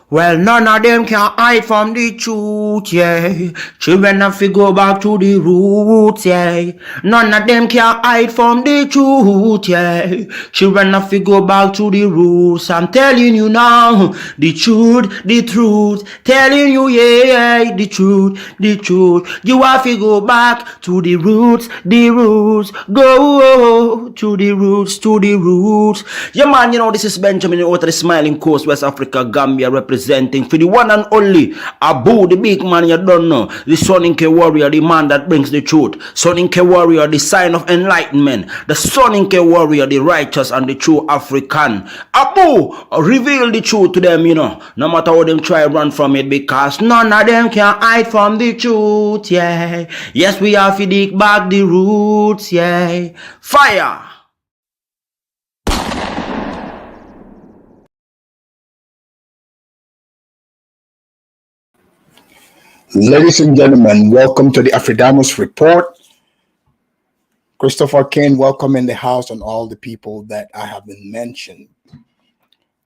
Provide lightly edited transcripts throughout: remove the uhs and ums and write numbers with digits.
Well, none of them can hide from the truth, yeah. Children have to go back to the roots, yeah. None of them can hide from the truth, yeah. Children have to go back to the roots. I'm telling you now, the truth, the truth. Telling you, yeah, the truth, the truth. You have to go back to the roots, the roots. Go to the roots, to the roots. Yeah, man, this is Benjamin out of the Smiling Coast, West Africa, Gambia, representing for the one and only Abu, the big man you don't know, the Soninke warrior, the man that brings the truth, Soninke warrior, the sign of enlightenment, the Soninke warrior, the righteous and the true African. Abu, reveal the truth to them, no matter how them try run from it, because none of them can hide from the truth, yeah. Yes, we have to dig back the roots, yeah. Fire! Ladies and gentlemen, welcome to the Afridamus Report. Christopher Kane, welcome in the house, and all the people that I have been mentioned.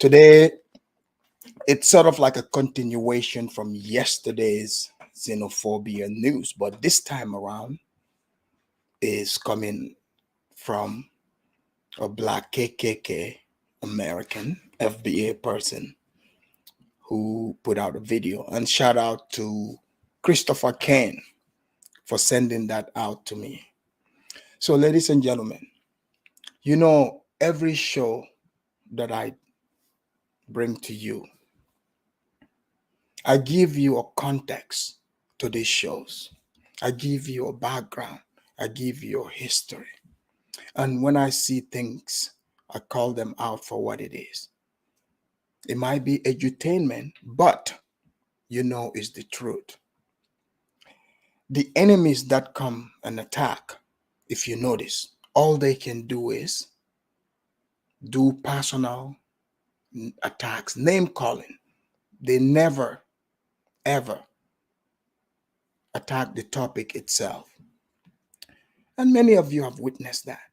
Today, it's sort of like a continuation from yesterday's xenophobia news, but this time around is coming from a Blackkk American FBA person who put out a video. And shout out to Christopher Kane for sending that out to me. So, ladies and gentlemen, every show that I bring to you, I give you a context to these shows. I give you a background. I give you a history. And when I see things, I call them out for what it is. It might be edutainment, but it's the truth. The enemies that come and attack, if you notice, all they can do is do personal attacks, name calling. They never, ever attack the topic itself. And many of you have witnessed that,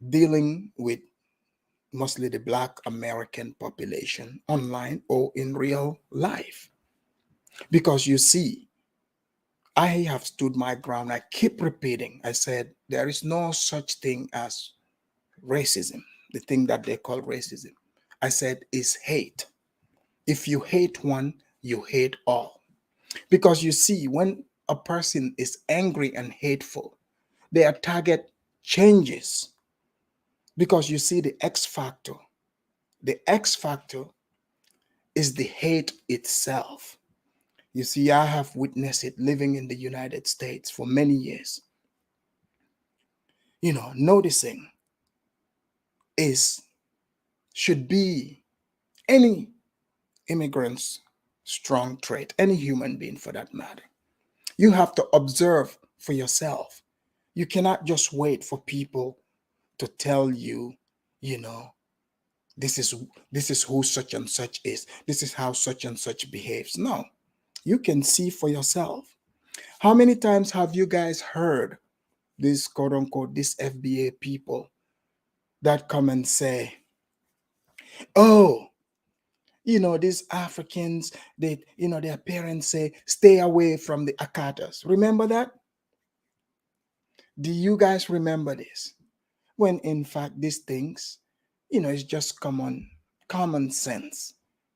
dealing with mostly the Black American population online or in real life. Because you see, I have stood my ground. I keep repeating. I said, there is no such thing as racism, the thing that they call racism. I said, is hate. If you hate one, you hate all. Because you see, when a person is angry and hateful, their target changes. Because you see, the X factor is the hate itself. You see, I have witnessed it living in the United States for many years. Noticing should be any immigrant's strong trait, any human being for that matter. You have to observe for yourself. You cannot just wait for people to tell you, this is who such and such is. This is how such and such behaves. No, you can see for yourself. How many times have you guys heard this quote unquote, this FBA people that come and say, oh, these Africans, their parents say, stay away from the Akatas. Remember that? Do you guys remember this? When in fact, these things, it's just common sense.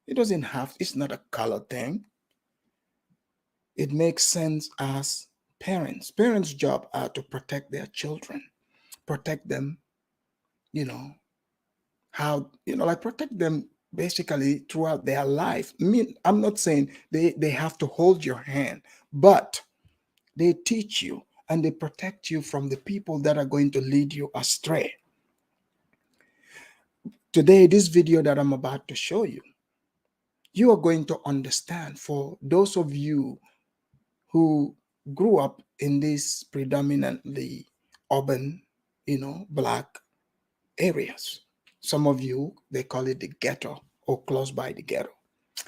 It's not a color thing. It makes sense as parents. Parents' job are to protect their children, protect them, protect them basically throughout their life. I'm not saying they have to hold your hand, but they teach you and they protect you from the people that are going to lead you astray. Today, this video that I'm about to show you, you are going to understand. For those of you who grew up in these predominantly urban, Black areas, some of you, they call it the ghetto or close by the ghetto,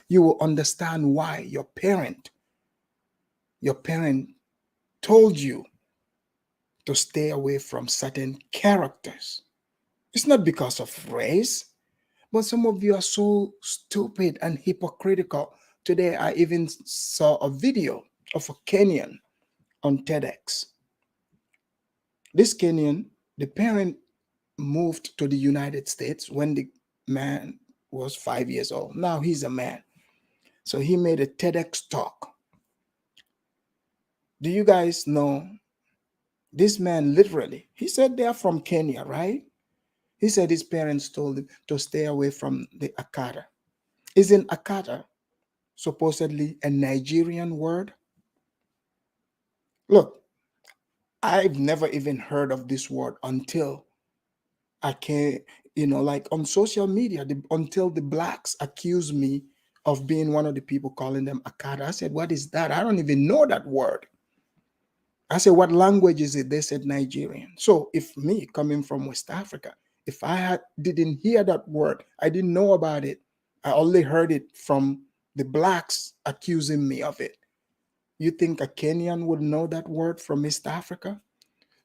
you will understand why your parent told you to stay away from certain characters. It's not because of race, But some of you are so stupid and hypocritical. Today, I even saw a video of a Kenyan on TEDx. This Kenyan, the parent moved to the United States when the man was 5 years old. Now he's a man. So he made a TEDx talk. Do you guys know this man literally? He said they're from Kenya, right? He said his parents told him to stay away from the Akata. Isn't Akata supposedly a Nigerian word? Look, I've never even heard of this word until I can't, like on social media, until the blacks accused me of being one of the people calling them Akata. I said, what is that? I don't even know that word. I said, what language is it? They said Nigerian. So if me coming from West Africa, if didn't hear that word, I didn't know about it. I only heard it from the blacks accusing me of it. You think a Kenyan would know that word from East Africa?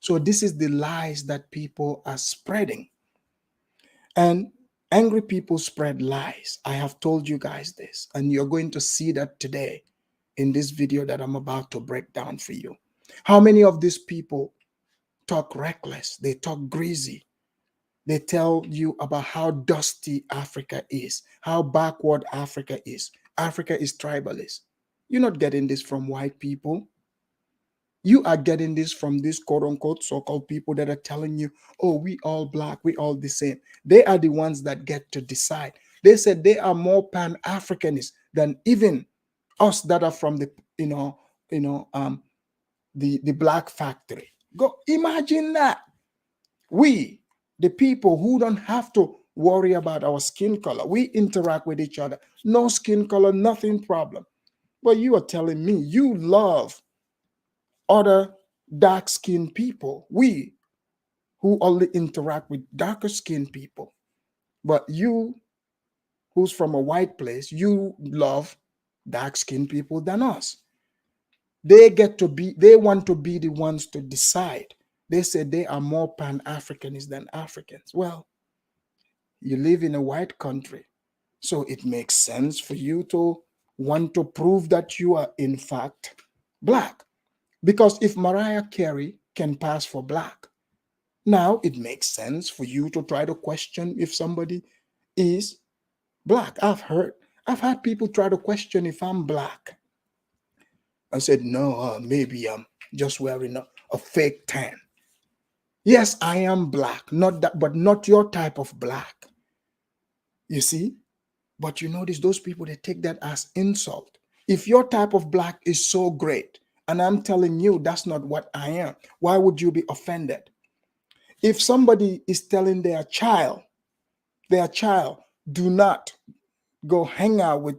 So this is the lies that people are spreading. And angry people spread lies. I have told you guys this, and you're going to see that today in this video that I'm about to break down for you. How many of these people talk reckless? They talk greasy. They tell you about how dusty Africa is, how backward Africa is. Africa is tribalist. You're not getting this from white people. You are getting this from these quote unquote so-called people that are telling you, oh, we all black, we all the same. They are the ones that get to decide. They said they are more pan-Africanist than even us that are from the, the black factory. Go imagine that. We, the people who don't have to worry about our skin color, we interact with each other. No skin color, nothing problem. But you are telling me you love other dark-skinned people, we who only interact with darker skinned people. But you, who's from a white place, you love dark-skinned people than us. They want to be the ones to decide. They say they are more pan-Africanists than Africans. Well, you live in a white country, so it makes sense for you to want to prove that you are in fact black. Because if Mariah Carey can pass for black, now it makes sense for you to try to question if somebody is black. I've had people try to question if I'm black. I said, no, maybe I'm just wearing a fake tan. Yes, I am black, not that, but not your type of black. You see? But you notice those people, they take that as insult. If your type of black is so great, and I'm telling you that's not what I am, why would you be offended? If somebody is telling their child, do not go hang out with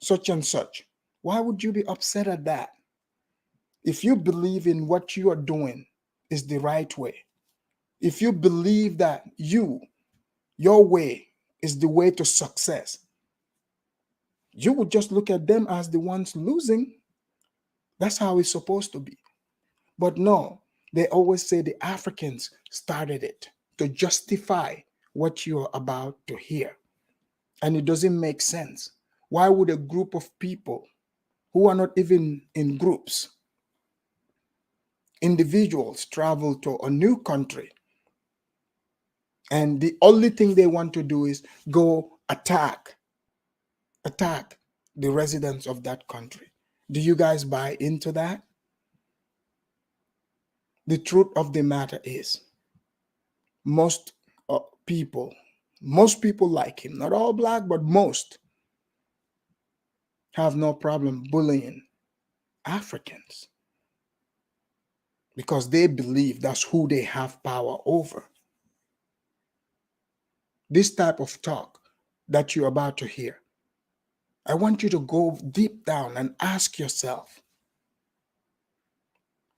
such and such, why would you be upset at that? If you believe in what you are doing is the right way, if you believe that your way is the way to success, you would just look at them as the ones losing. That's how it's supposed to be. But no, they always say the Africans started it to justify what you're about to hear. And it doesn't make sense. Why would a group of people who are not even in groups, individuals, travel to a new country, and the only thing they want to do is go attack the residents of that country? Do you guys buy into that? The truth of the matter is, most people, most people like him, not all black, but most, have no problem bullying Africans because they believe that's who they have power over. This type of talk that you're about to hear, I want you to go deep down and ask yourself,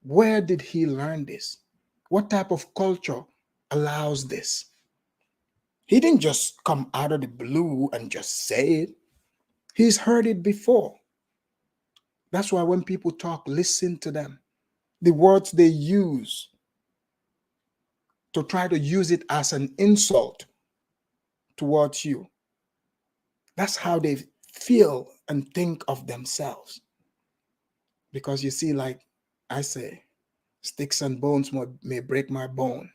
where did he learn this? What type of culture allows this? He didn't just come out of the blue and just say it. He's heard it before. That's why when people talk, listen to them. The words they use to try to use it as an insult towards you, That's how they feel and think of themselves. Because you see, like I say, sticks and bones may break my bone,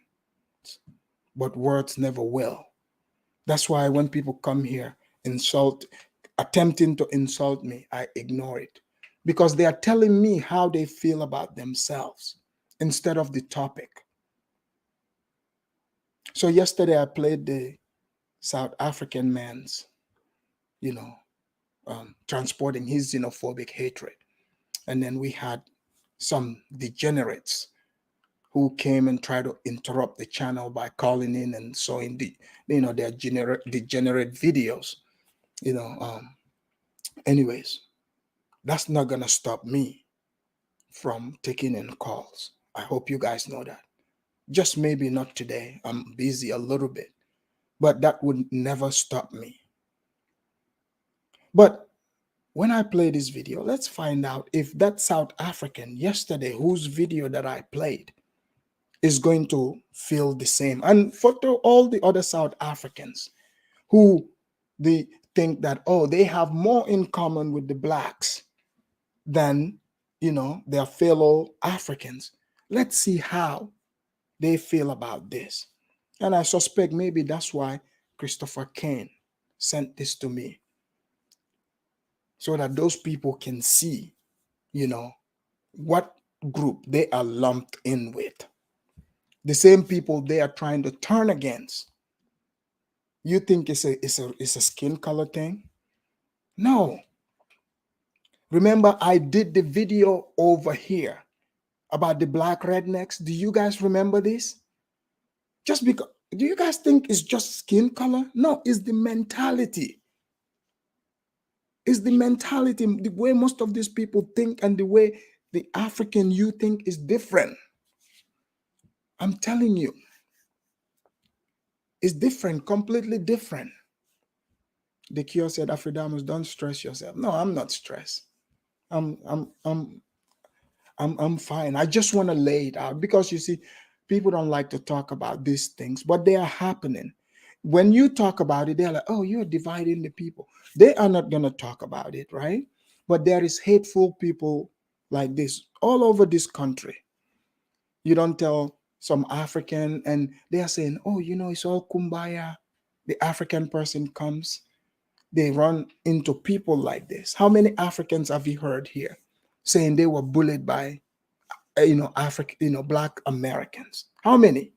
but words never will. That's why when people come here, attempting to insult me, I ignore it. Because they are telling me how they feel about themselves instead of the topic. So yesterday I played the South African man's, you know, transporting his xenophobic hatred. And then we had some degenerates who came and tried to interrupt the channel by calling in and showing their degenerate videos. You know, anyways, that's not gonna stop me from taking in calls. I hope you guys know that. Just maybe not today. I'm busy a little bit, but that would never stop me. But when I play this video, let's find out if that South African yesterday, whose video that I played, is going to feel the same. And for all the other South Africans who they think that, oh, they have more in common with the blacks than, their fellow Africans. Let's see how they feel about this. And I suspect maybe that's why Christopher Kane sent this to me, so that those people can see, what group they are lumped in with. The same people they are trying to turn against. You think it's a skin color thing? No. Remember, I did the video over here about the black rednecks. Do you guys remember this? Just because, do you guys think it's just skin color? No, it's the mentality. It's the mentality. The way most of these people think and the way the African you think is different. I'm telling you, it's different, completely different. The Cure said, Afridamus, don't stress yourself. No, I'm not stressed. I'm fine. I just want to lay it out because you see, people don't like to talk about these things, but they are happening. When you talk about it, they're like, oh, you're dividing the people. They are not going to talk about it, right? But there is hateful people like this all over this country. You don't tell some African and they are saying, oh, it's all kumbaya. The African person comes, they run into people like this. How many Africans have you heard here saying they were bullied by, Black Americans? How many?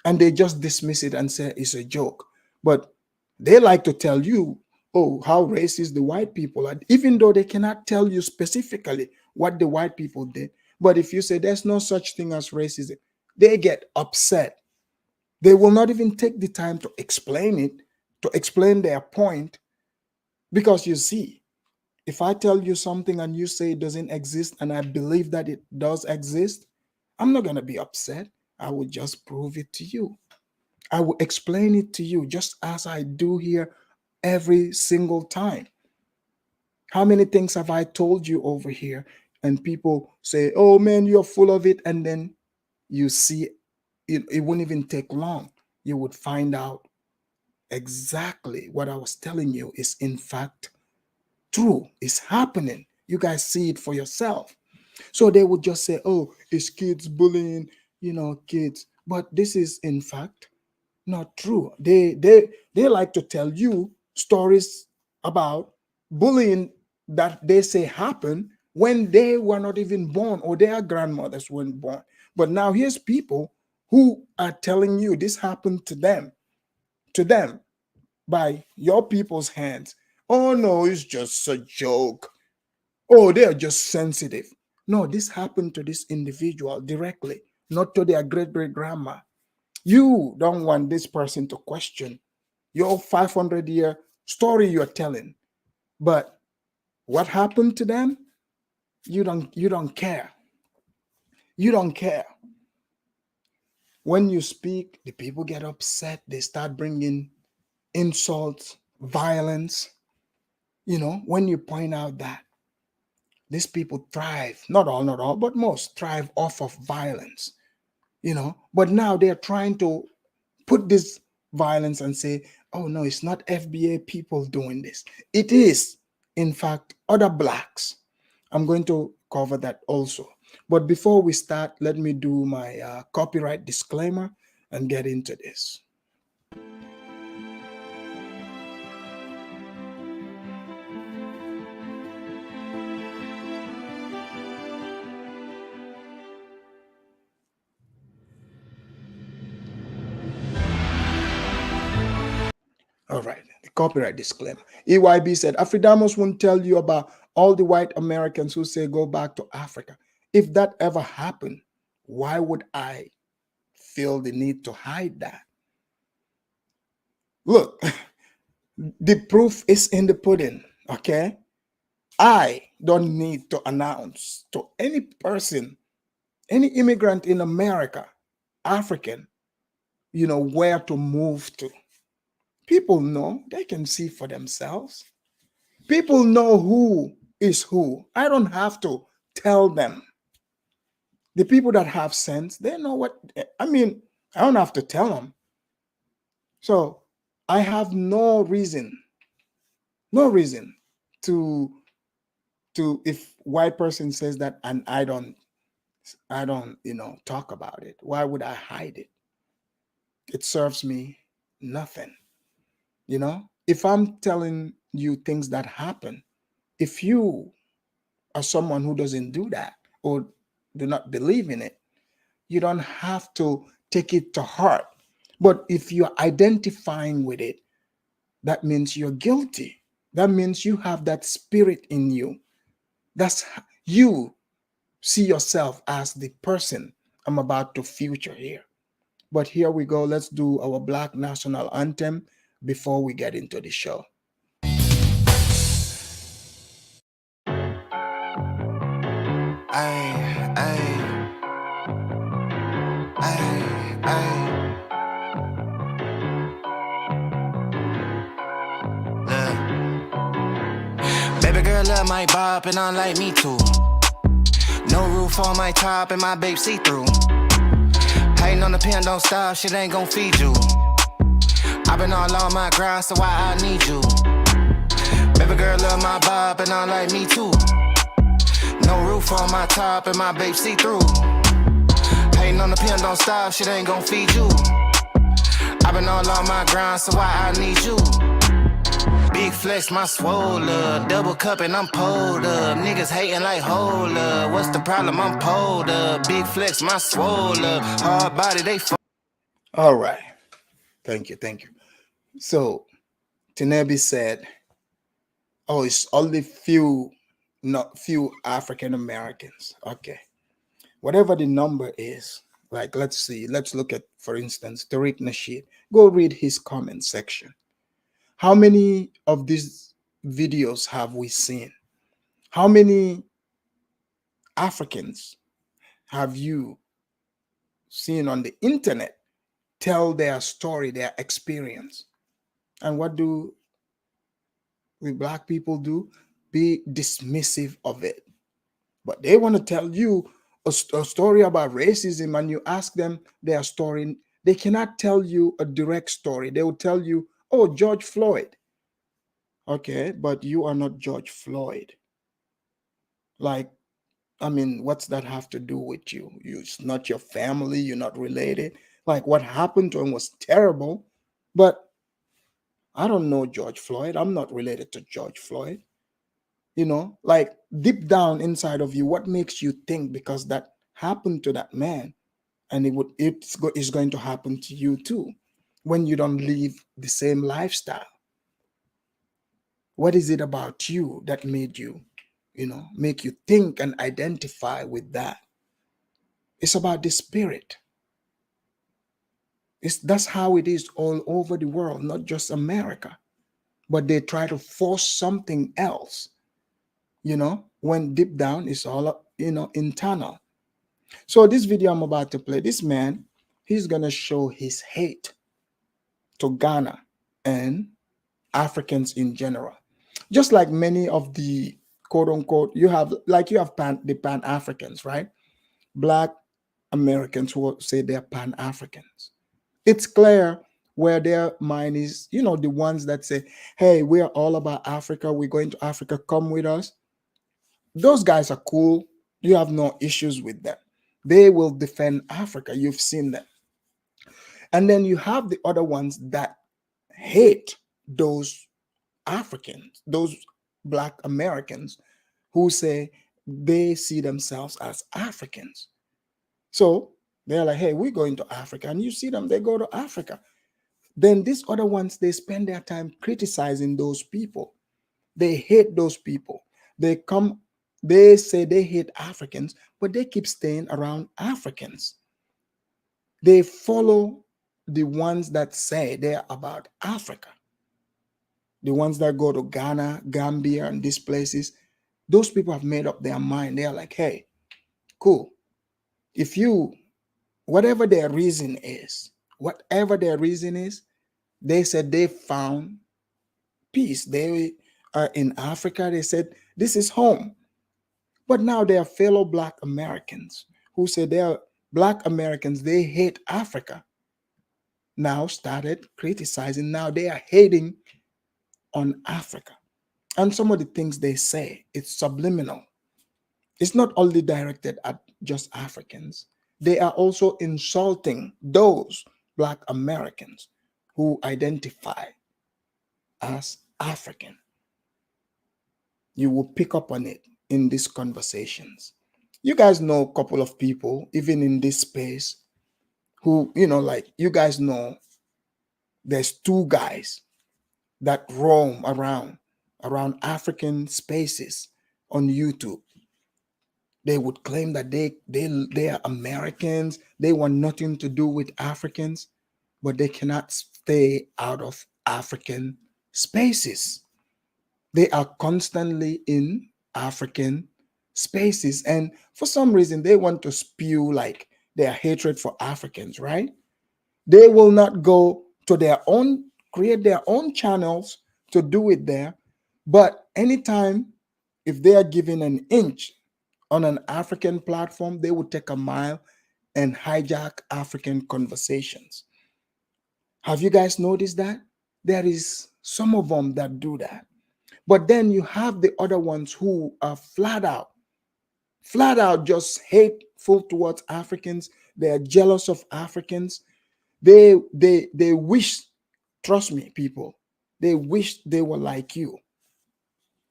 And they just dismiss it and say it's a joke. But they like to tell you, oh, how racist the white people are, even though they cannot tell you specifically what the white people did. But if you say there's no such thing as racism, they get upset. They will not even take the time to explain it, to explain their point. Because you see, if I tell you something and you say it doesn't exist and I believe that it does exist, I'm not going to be upset. I will just prove it to you. I will explain it to you just as I do here every single time. How many things have I told you over here? And people say, oh man, you're full of it. And then you see it wouldn't even take long. You would find out exactly what I was telling you is in fact true. It's happening. You guys see it for yourself. So they would just say, oh, it's kids bullying, kids. But this is in fact not true. They like to tell you stories about bullying that they say happened when they were not even born or their grandmothers weren't born. But now here's people who are telling you this happened to them by your people's hands. Oh no, it's just a joke. Oh, they are just sensitive. No, this happened to this individual directly, not to their great grandma. You don't want this person to question your 500-year story you're telling. But what happened to them? You don't care. You don't care. When you speak, the people get upset. They start bringing insults, violence. When you point out that these people thrive, not all, but most thrive off of violence, but now they're trying to put this violence and say, oh no, it's not FBA people doing this. It is, in fact, other blacks. I'm going to cover that also. But before we start, let me do my copyright disclaimer and get into this. All right, the copyright disclaimer. EYB said, Afridamos won't tell you about all the white Americans who say go back to Africa. If that ever happened, why would I feel the need to hide that? Look, the proof is in the pudding, okay? I don't need to announce to any person, any immigrant in America, African, where to move to. People know, they can see for themselves. People know who is who. I don't have to tell them. The people that have sense, they know what, I don't have to tell them. So I have no reason to if white person says that and I don't talk about it. Why would I hide it? It serves me nothing. If I'm telling you things that happen, if you are someone who doesn't do that or do not believe in it, you don't have to take it to heart. But if you're identifying with it, that means you're guilty. That means you have that spirit in you. That's you see yourself as the person I'm about to feature here. But here we go. Let's do our Black national anthem before we get into the show. Baby girl love my bop and I like me too. No roof on my top and my babe see-through. Hating on the pen, don't stop, shit ain't gon' feed you. I been all on my grind, so why I need you? Baby girl love my bop and I like me too. No roof on my top and my babe see-through. Hating on the pen, don't stop, shit ain't gon' feed you. I been all on my grind, so why I need you? Big flex, my swole up. Double cup and I'm pulled up. Niggas hating like hold up. What's the problem? I'm pulled up. Big flex, my swole up. Hard body, they All right. Thank you. So Tinebi said, oh, it's only few African Americans. Okay. Whatever the number is, like let's look at, for instance, Tariq Nasheed. Go read his comment section. How many of these videos have we seen? How many Africans have you seen on the internet tell their story, their experience? And what do we black people do? Be dismissive of it. But they want to tell you a story about racism, and you ask them their story. They cannot tell you a direct story. They will tell you, oh, George Floyd. Okay, but you are not George Floyd. Like, what's that have to do with you? It's not your family. You're not related. Like, what happened to him was terrible, but I don't know George Floyd. I'm not related to George Floyd. Like deep down inside of you, what makes you think because that happened to that man and it's going to happen to you too when you don't live the same lifestyle? What is it about you that made you, make you think and identify with that? It's about the spirit. That's how it is all over the world, not just America. But they try to force something else, when deep down it's all, internal. So this video I'm about to play, this man, he's going to show his hate to Ghana and Africans in general. Just like many of the quote unquote, you have the Pan-Africans, right? Black Americans who say they're Pan-Africans. It's clear where their mind is, the ones that say, hey, we are all about Africa, we're going to Africa, come with us. Those guys are cool. You have no issues with them. They will defend Africa. You've seen them. And then you have the other ones that hate those Africans, those Black Americans who say they see themselves as Africans. So they're like, hey, we're going to Africa. And you see them, they go to Africa. Then these other ones, they spend their time criticizing those people. They hate those people. They say they hate Africans, but they keep staying around Africans. They follow the ones that say they're about Africa. The ones that go to Ghana, Gambia, and these places, those people have made up their mind. They're like, hey, cool. If you, whatever their reason is, they said they found peace. They are in Africa. They said, this is home. But now they are fellow Black Americans who say they are Black Americans. They hate Africa. Now started criticizing. Now they are hating on Africa. And some of the things they say, it's subliminal. It's not only directed at just Africans. They are also insulting those Black Americans who identify as African. You will pick up on it in these conversations. You guys know a couple of people, even in this space, who, like you guys know, there's two guys that roam around African spaces on YouTube. They would claim that they are Americans. They want nothing to do with Africans, but they cannot stay out of African spaces. They are constantly in African spaces. And for some reason, they want to spew like their hatred for Africans, right? They will not go to create their own channels to do it there. But anytime, if they are given an inch on an African platform, they would take a mile and hijack African conversations. Have you guys noticed that? There is some of them that do that. But then you have the other ones who are flat out just hateful towards Africans. They are jealous of Africans. They wish, trust me, people, they wish they were like you.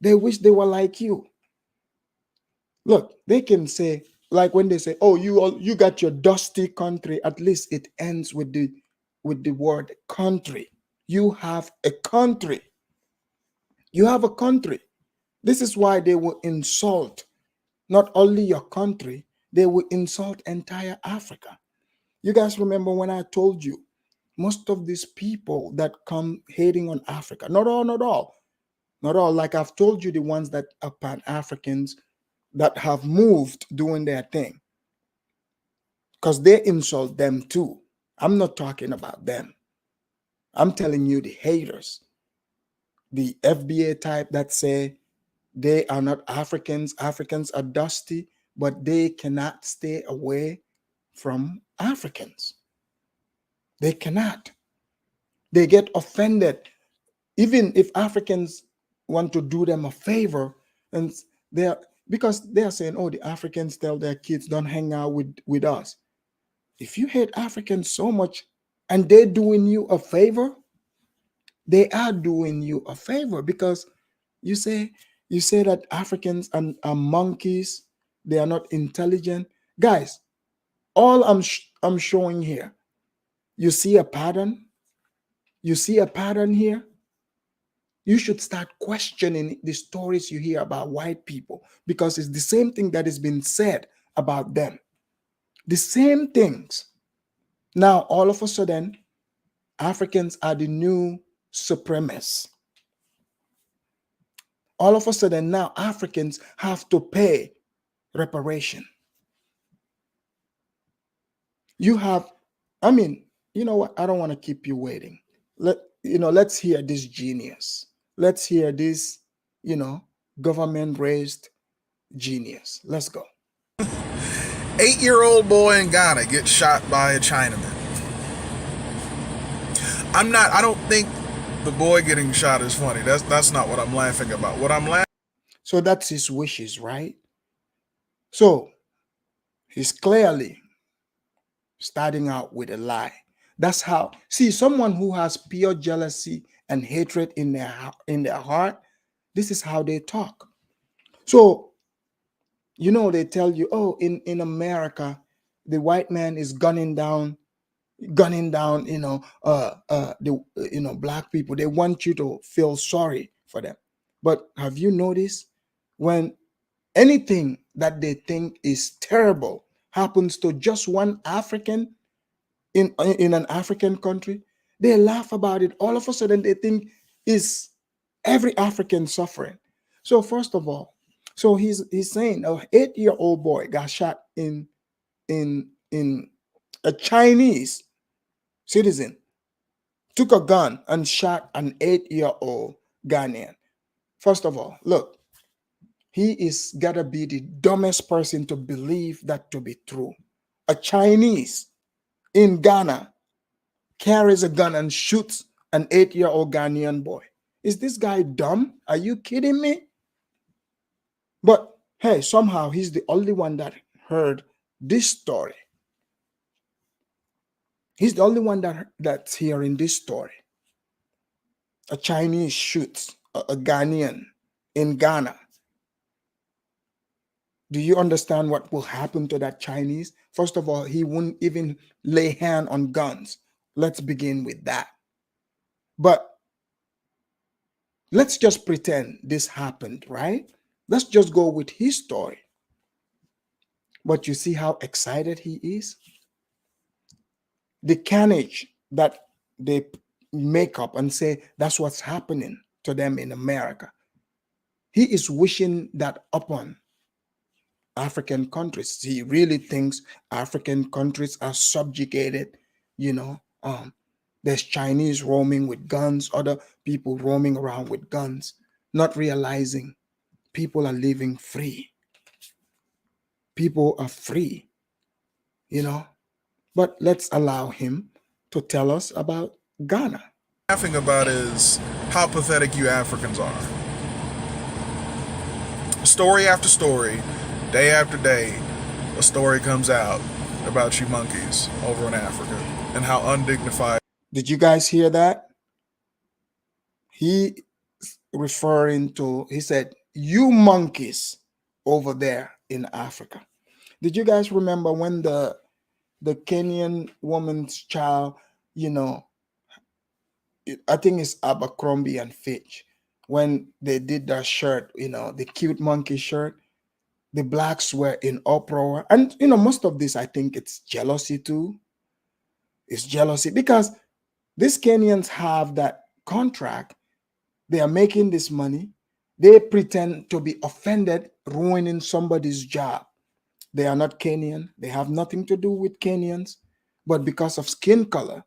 They wish they were like you. Look, they can say, like when they say, oh, you got your dusty country, at least it ends with the word country. You have a country. You have a country. This is why they will insult not only your country, they will insult entire Africa. You guys remember when I told you, most of these people that come hating on Africa, not all, like I've told you, the ones that are Pan-Africans that have moved doing their thing, because they insult them too. I'm not talking about them. I'm telling you the haters, the FBA type that say they are not Africans. Africans are dusty, but they cannot stay away from Africans. They cannot. They get offended. Even if Africans want to do them a favor, and because they're saying, oh, the Africans tell their kids, don't hang out with us. If you hate Africans so much and they're doing you a favor, they are doing you a favor, because you say that Africans are monkeys, they are not intelligent. Guys, all I'm showing here, you see a pattern? You see a pattern here? You should start questioning the stories you hear about white people, because it's the same thing that has been said about them. The same things. Now, all of a sudden, Africans are the new supremacists. All of a sudden, now Africans have to pay reparation. You know what? I don't want to keep you waiting. Let's hear this genius. Let's hear this, government-raised genius. Let's go. 8-year-old boy in Ghana gets shot by a Chinaman. I don't think the boy getting shot is funny. That's not what I'm laughing about. What I'm laughing. So that's his wishes, right? So he's clearly starting out with a lie. That's how, see, someone who has pure jealousy and hatred in their heart, this is how they talk. So, they tell you, oh, in America, the white man is gunning down, the black people. They want you to feel sorry for them. But have you noticed, when anything that they think is terrible happens to just one African in an African country, they laugh about it. All of a sudden, they think is every African suffering. So first of all, so he's saying a 8-year-old boy got shot in a Chinese citizen took a gun and shot an 8-year-old Ghanaian. First of all, look, he is gotta be the dumbest person to believe that to be true. A Chinese in Ghana carries a gun and shoots an 8-year-old Ghanaian boy. Is this guy dumb? Are you kidding me? But hey, somehow he's the only one that heard this story. He's the only one that's hearing this story. A Chinese shoots a Ghanaian in Ghana. Do you understand what will happen to that Chinese? First of all, he wouldn't even lay hand on guns. Let's begin with that. But let's just pretend this happened, right? Let's just go with his story. But you see how excited he is? The carnage that they make up and say that's what's happening to them in America. He is wishing that upon African countries. He really thinks African countries are subjugated, there's Chinese roaming with guns, other people roaming around with guns, not realizing people are living free. People are free, But let's allow him to tell us about Ghana. Laughing about is how pathetic you Africans are. Story after story, day after day, a story comes out about you monkeys over in Africa and how undignified. Did you guys hear that? He said, you monkeys over there in Africa. Did you guys remember when the Kenyan woman's child, I think it's Abercrombie and Fitch, when they did that shirt, the cute monkey shirt, the blacks were in uproar. And, most of this, I think it's jealousy too. It's jealousy because these Kenyans have that contract. They are making this money. They pretend to be offended, ruining somebody's job. They are not Kenyan. They have nothing to do with Kenyans. But because of skin color,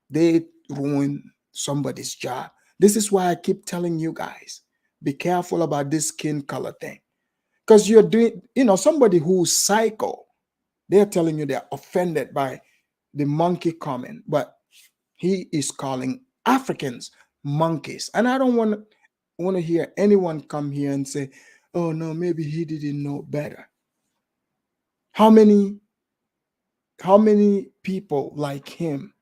they ruin somebody's job. This is why I keep telling you guys, be careful about this skin color thing. Because you're doing, somebody who's psycho, they're telling you they're offended by the monkey comment, but he is calling Africans monkeys. And I don't want to hear anyone come here and say, oh no, maybe he didn't know better. How many people like him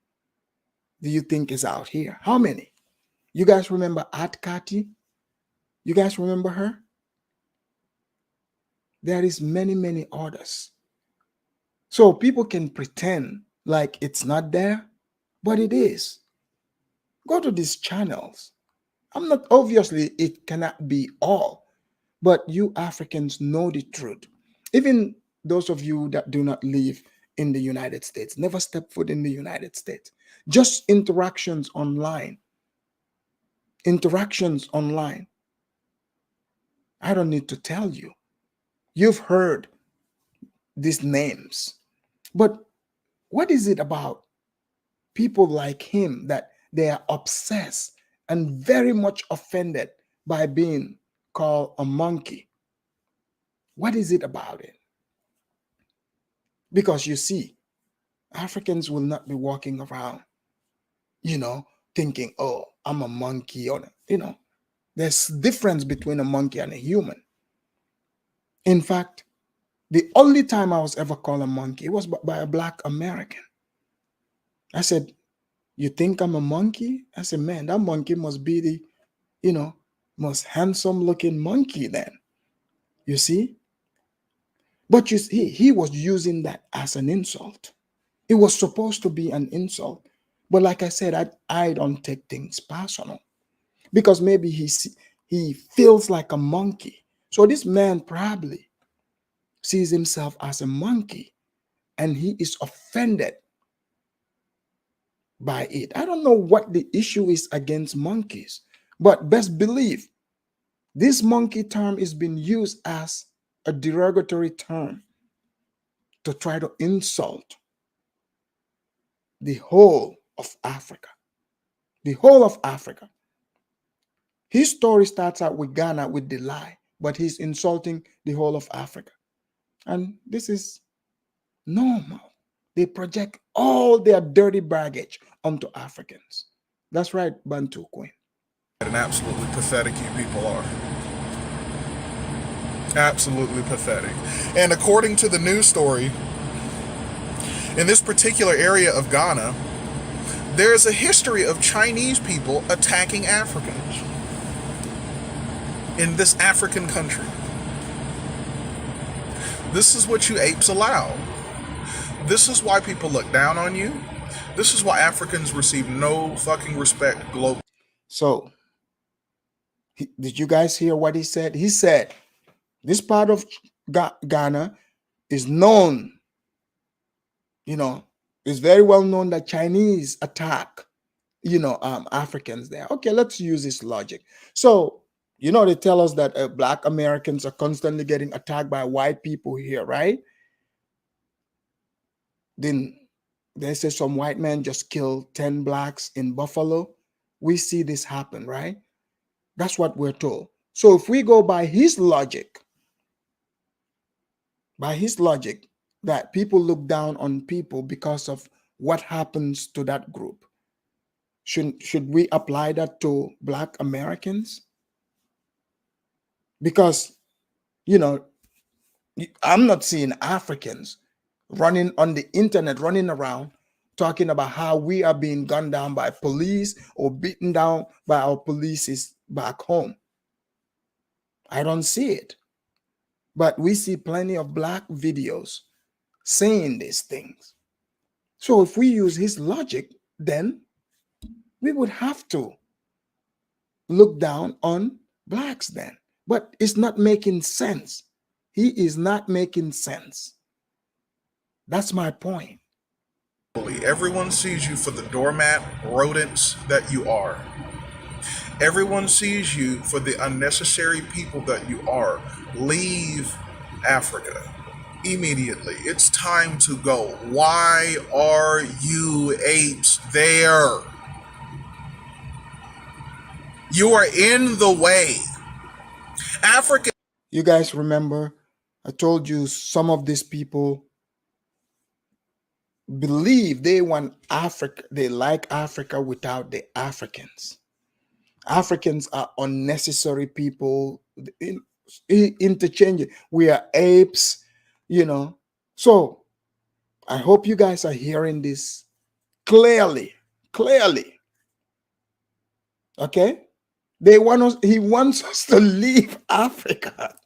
do you think is out here? How many? You guys remember Atkati? You guys remember her? There is many others. So people can pretend like it's not there, but it is. Go to these channels. Obviously it cannot be all, but you Africans know the truth. Even those of you that do not live in the United States, never step foot in the United States, just interactions online. Interactions online. I don't need to tell you. You've heard these names. But what is it about people like him that they are obsessed and very much offended by being called a monkey? What is it about it? Because you see, Africans will not be walking around, thinking, oh, I'm a monkey, or there's difference between a monkey and a human. In fact, the only time I was ever called a monkey was by a Black American. I said, you think I'm a monkey? I said, man, that monkey must be the, most handsome looking monkey then. You see? But you see, he was using that as an insult. It was supposed to be an insult. But like I said, I don't take things personal because maybe he feels like a monkey. So this man probably sees himself as a monkey and he is offended by it. I don't know what the issue is against monkeys, but best believe this monkey term is being used as a derogatory term to try to insult the whole of Africa. The whole of Africa. His story starts out with Ghana with the lie, but he's insulting the whole of Africa. And this is normal. They project all their dirty baggage onto Africans. That's right, Bantu Queen. And absolutely pathetic you people are. Absolutely pathetic. And according to the news story, in this particular area of Ghana, there is a history of Chinese people attacking Africans in this African country. This is what you apes allow. This is why people look down on you. This is why Africans receive no fucking respect globally. So, did you guys hear what he said? He said, this part of Ghana is known, it's very well known that Chinese attack, Africans there. Okay, let's use this logic. So, they tell us that Black Americans are constantly getting attacked by white people here, right? Then they say some white man just killed 10 blacks in Buffalo. We see this happen, right? That's what we're told. So if we go by his logic, that people look down on people because of what happens to that group, should we apply that to Black Americans? Because, I'm not seeing Africans running on the internet, running around, talking about how we are being gunned down by police or beaten down by our police back home. I don't see it. But we see plenty of Black videos saying these things. So if we use his logic, then we would have to look down on Blacks then. But it's not making sense. He is not making sense. That's my point. Everyone sees you for the doormat rodents that you are. Everyone sees you for the unnecessary people that you are. Leave Africa immediately. It's time to go. Why are you apes there? You are in the way. Africa. You guys remember, I told you some of these people believe they want Africa, they like Africa without the Africans. Africans are unnecessary people, interchangeable. We are apes, So I hope you guys are hearing this clearly. Okay? He wants us to leave Africa.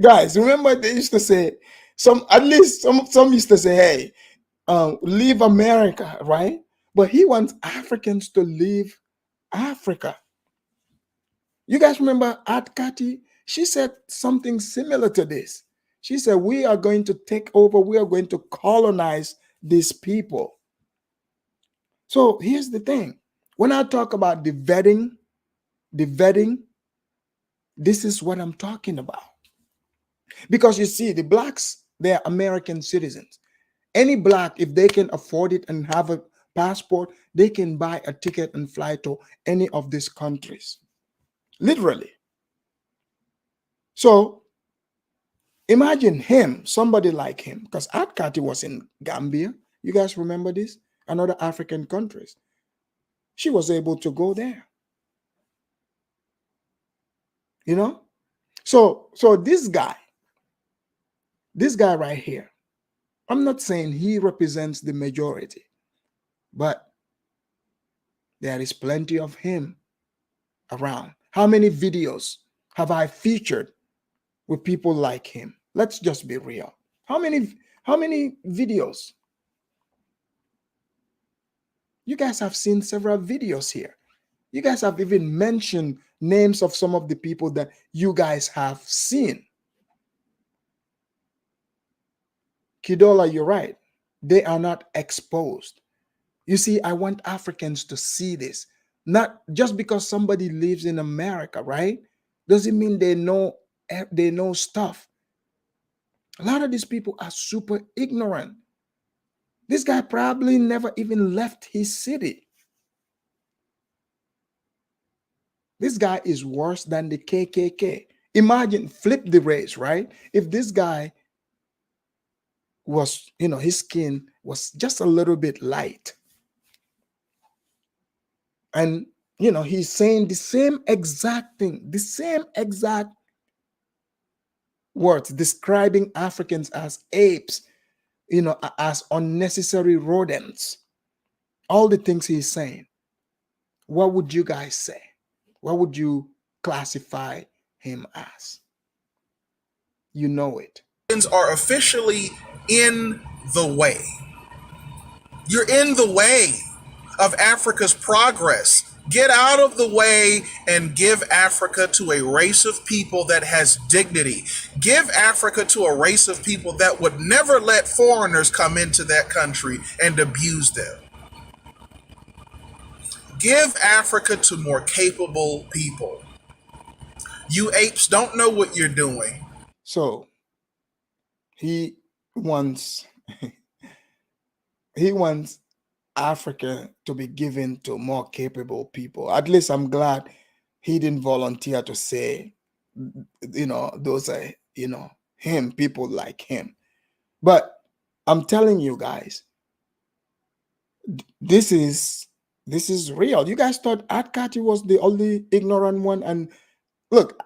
Guys, remember they used to say, some used to say, hey, leave America, right? But he wants Africans to leave Africa. You guys remember Kati? She said something similar to this. She said, we are going to take over, we are going to colonize these people. So here's the thing. When I talk about the vetting, this is what I'm talking about. Because you see, the Blacks, they're American citizens. Any Black, if they can afford it and have a passport, they can buy a ticket and fly to any of these countries. Literally. So imagine him, somebody like him, because Kati was in Gambia. You guys remember this? And other African countries. she was able to go there. You know? So this guy right here, I'm not saying he represents the majority, but there is plenty of him around. How many videos have I featured with people like him? Let's just be real. How many videos? You guys have seen several videos here. You guys have even mentioned names of some of the people that you guys have seen. Kidola, you're right. They are not exposed. You see, I want Africans to see this. Not just because somebody lives in America, right? Doesn't mean they know stuff. A lot of these people are super ignorant. This guy probably never even left his city. This guy is worse than the KKK. Imagine, flip the race, right? If this guy was, his skin was just a little bit light, and he's saying the same exact thing, the same exact words, describing Africans as apes, as unnecessary rodents, all the things he's saying. What would you guys say? What would you classify him as? You know it. Are officially in the way. You're in the way of Africa's progress. Get out of the way and give Africa to a race of people that has dignity. Give Africa to a race of people that would never let foreigners come into that country and abuse them. Give Africa to more capable people. You apes don't know what you're doing. So he wants Africa to be given to more capable people. At least I'm glad he didn't volunteer to say, those are, him, people like him. But I'm telling you guys, this is real. You guys thought Atkati was the only ignorant one. And look,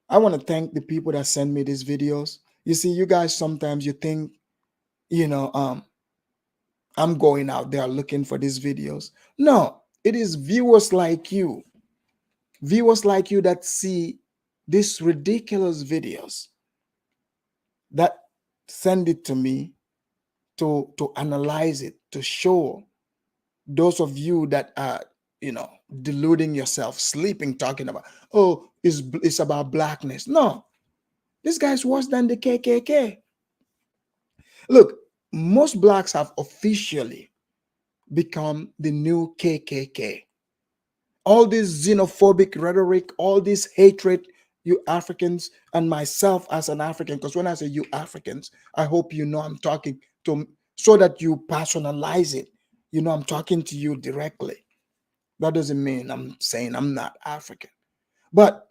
I want to thank the people that send me these videos. You see, you guys, sometimes you think, I'm going out there looking for these videos. No, it is viewers like you that see these ridiculous videos that send it to me to analyze it, to show those of you that are, deluding yourself, sleeping, talking about, oh, it's about blackness. No, this guy's worse than the KKK. Look, most blacks have officially become the new KKK. All this xenophobic rhetoric, all this hatred, you Africans, and myself as an African, because when I say you Africans, I hope you know I'm talking to, so that you personalize it. I'm talking to you directly. That doesn't mean I'm saying I'm not African. But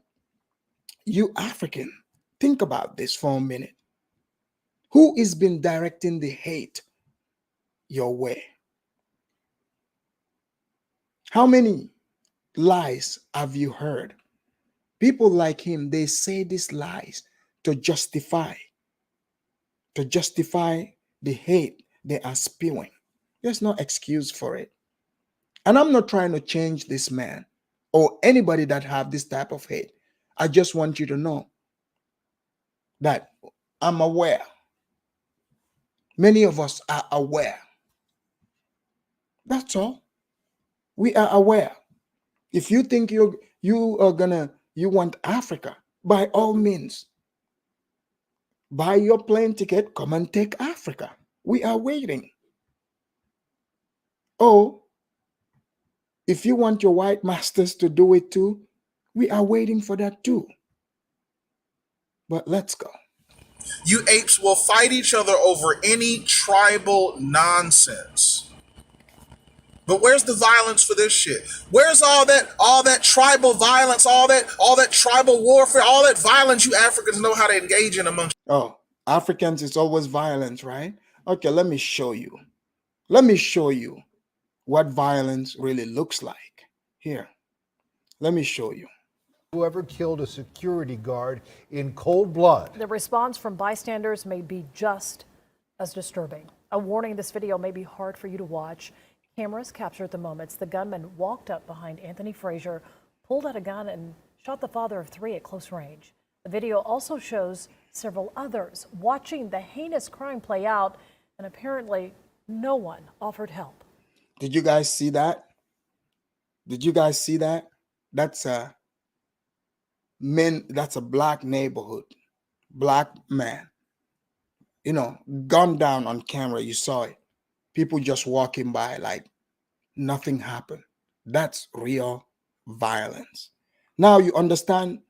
you African, think about this for a minute. Who has been directing the hate your way? How many lies have you heard? People like him, they say these lies to justify the hate they are spewing. There's no excuse for it. And I'm not trying to change this man or anybody that have this type of hate. I just want you to know that I'm aware. Many of us are aware. That's all. We are aware. If you think you want Africa, by all means, buy your plane ticket, come and take Africa. We are waiting. Oh, if you want your white masters to do it too, we are waiting for that too. But let's go. You apes will fight each other over any tribal nonsense. But where's the violence for this shit? Where's all that tribal violence, all that tribal warfare, all that violence you Africans know how to engage in amongst? Oh, Africans, it's always violence, right? Okay, let me show you. Let me show you what violence really looks like. Here, let me show you. Whoever killed a security guard in cold blood. The response from bystanders may be just as disturbing. A warning, this video may be hard for you to watch. Cameras captured the moments the gunman walked up behind Anthony Frazier, pulled out a gun and shot the father of 3 at close range. The video also shows several others watching the heinous crime play out, and apparently no one offered help. Did you guys see that? Did you guys see that? That's a black neighborhood, black man, gunned down on camera. You saw it. People just walking by like nothing happened. That's real violence. Now you understand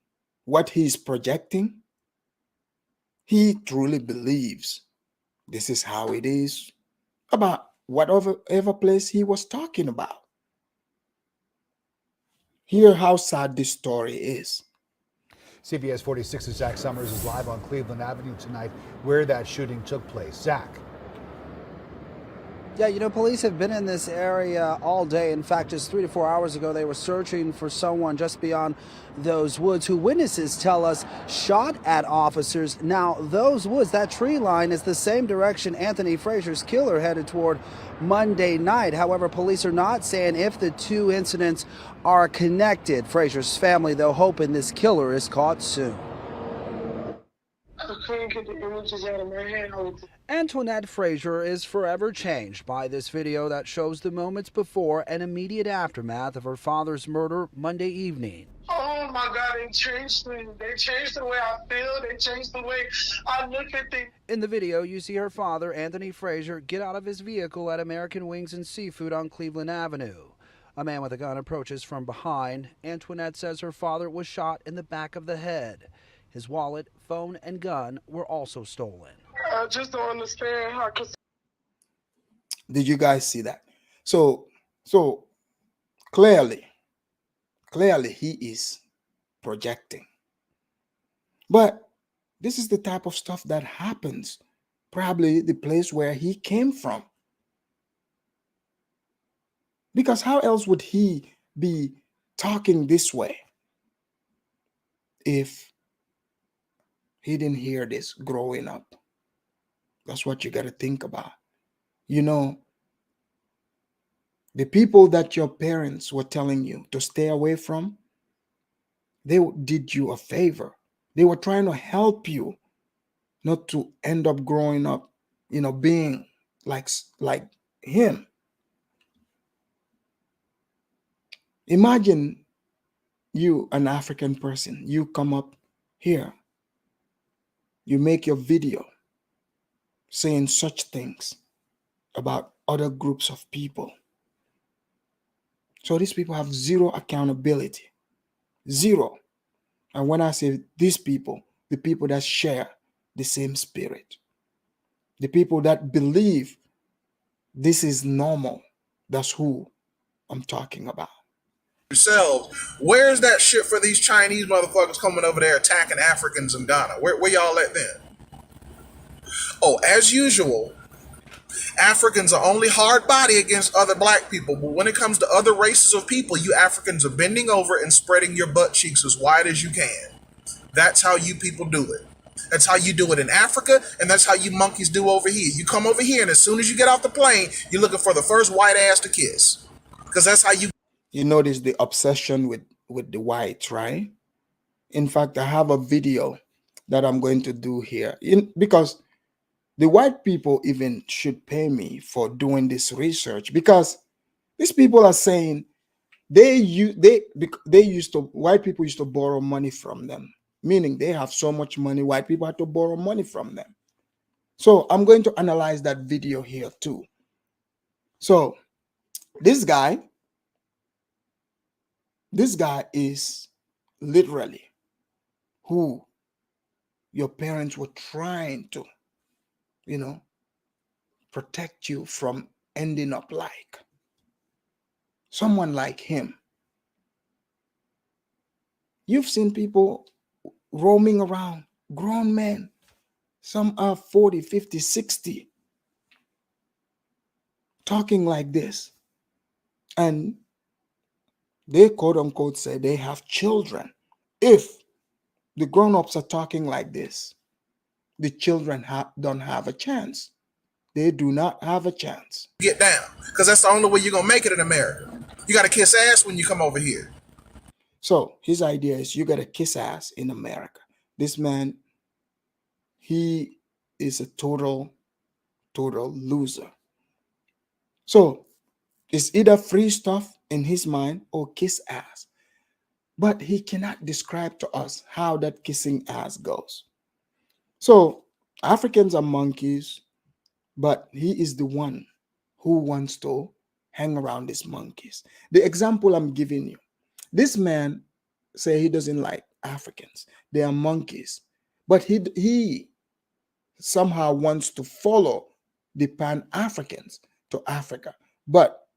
what he's projecting. He truly believes this is how it is about whatever place he was talking about. Hear how sad this story is. CBS 46's Zach Summers is live on Cleveland Avenue tonight, where that shooting took place. Zach. Yeah, police have been in this area all day. In fact, just 3 to 4 hours ago, they were searching for someone just beyond those woods who witnesses tell us shot at officers. Now, those woods, that tree line is the same direction Anthony Frazier's killer headed toward Monday night. However, police are not saying if the two incidents are connected. Frazier's family, though, hoping this killer is caught soon. I couldn't get the images out of my head. Antoinette Frazier is forever changed by this video that shows the moments before and immediate aftermath of her father's murder Monday evening. Oh my God, they changed me. They changed the way I feel. They changed the way I look at things. In the video, you see her father, Anthony Frazier, get out of his vehicle at American Wings and Seafood on Cleveland Avenue. A man with a gun approaches from behind. Antoinette says her father was shot in the back of the head. His wallet, phone, and gun were also stolen. I just don't understand how. Did you guys see that? So clearly he is projecting. But this is the type of stuff that happens, probably the place where he came from. Because how else would he be talking this way if he didn't hear this growing up? That's what you got to think about. The people that your parents were telling you to stay away from, they did you a favor. They were trying to help you not to end up growing up, being like him. Imagine you, an African person, you come up here, you make your video saying such things about other groups of people. So these people have zero accountability. Zero. And when I say these people, the people that share the same spirit, the people that believe this is normal, that's who I'm talking about. Yourselves, where's that shit for these Chinese motherfuckers coming over there attacking Africans in Ghana? Where y'all at then? Oh, as usual, Africans are only hard body against other black people, but when it comes to other races of people, you Africans are bending over and spreading your butt cheeks as wide as you can. That's how you people do it. That's how you do it in Africa, and that's how you monkeys do over here. You come over here, and as soon as you get off the plane, you're looking for the first white ass to kiss, because that's how you. You notice the obsession with the whites, right? In fact, I have a video that I'm going to do here because the white people even should pay me for doing this research, because these people are saying white people used to borrow money from them, meaning they have so much money, white people had to borrow money from them. So I'm going to analyze that video here too. So this guy is literally who your parents were trying to, protect you from ending up like. Someone like him. You've seen people roaming around, grown men. Some are 40, 50, 60, talking like this. And they quote unquote say they have children. If the grown-ups are talking like this, the children don't have a chance. They do not have a chance. Get down, because that's the only way you're gonna make it in America. You gotta kiss ass when you come over here. So his idea is you gotta kiss ass in America. This man, he is a total loser. So it's either free stuff in his mind or kiss ass. But he cannot describe to us how that kissing ass goes. So Africans are monkeys, but he is the one who wants to hang around these monkeys. The example I'm giving you, this man say he doesn't like Africans. They are monkeys, but he somehow wants to follow the Pan-Africans to Africa, but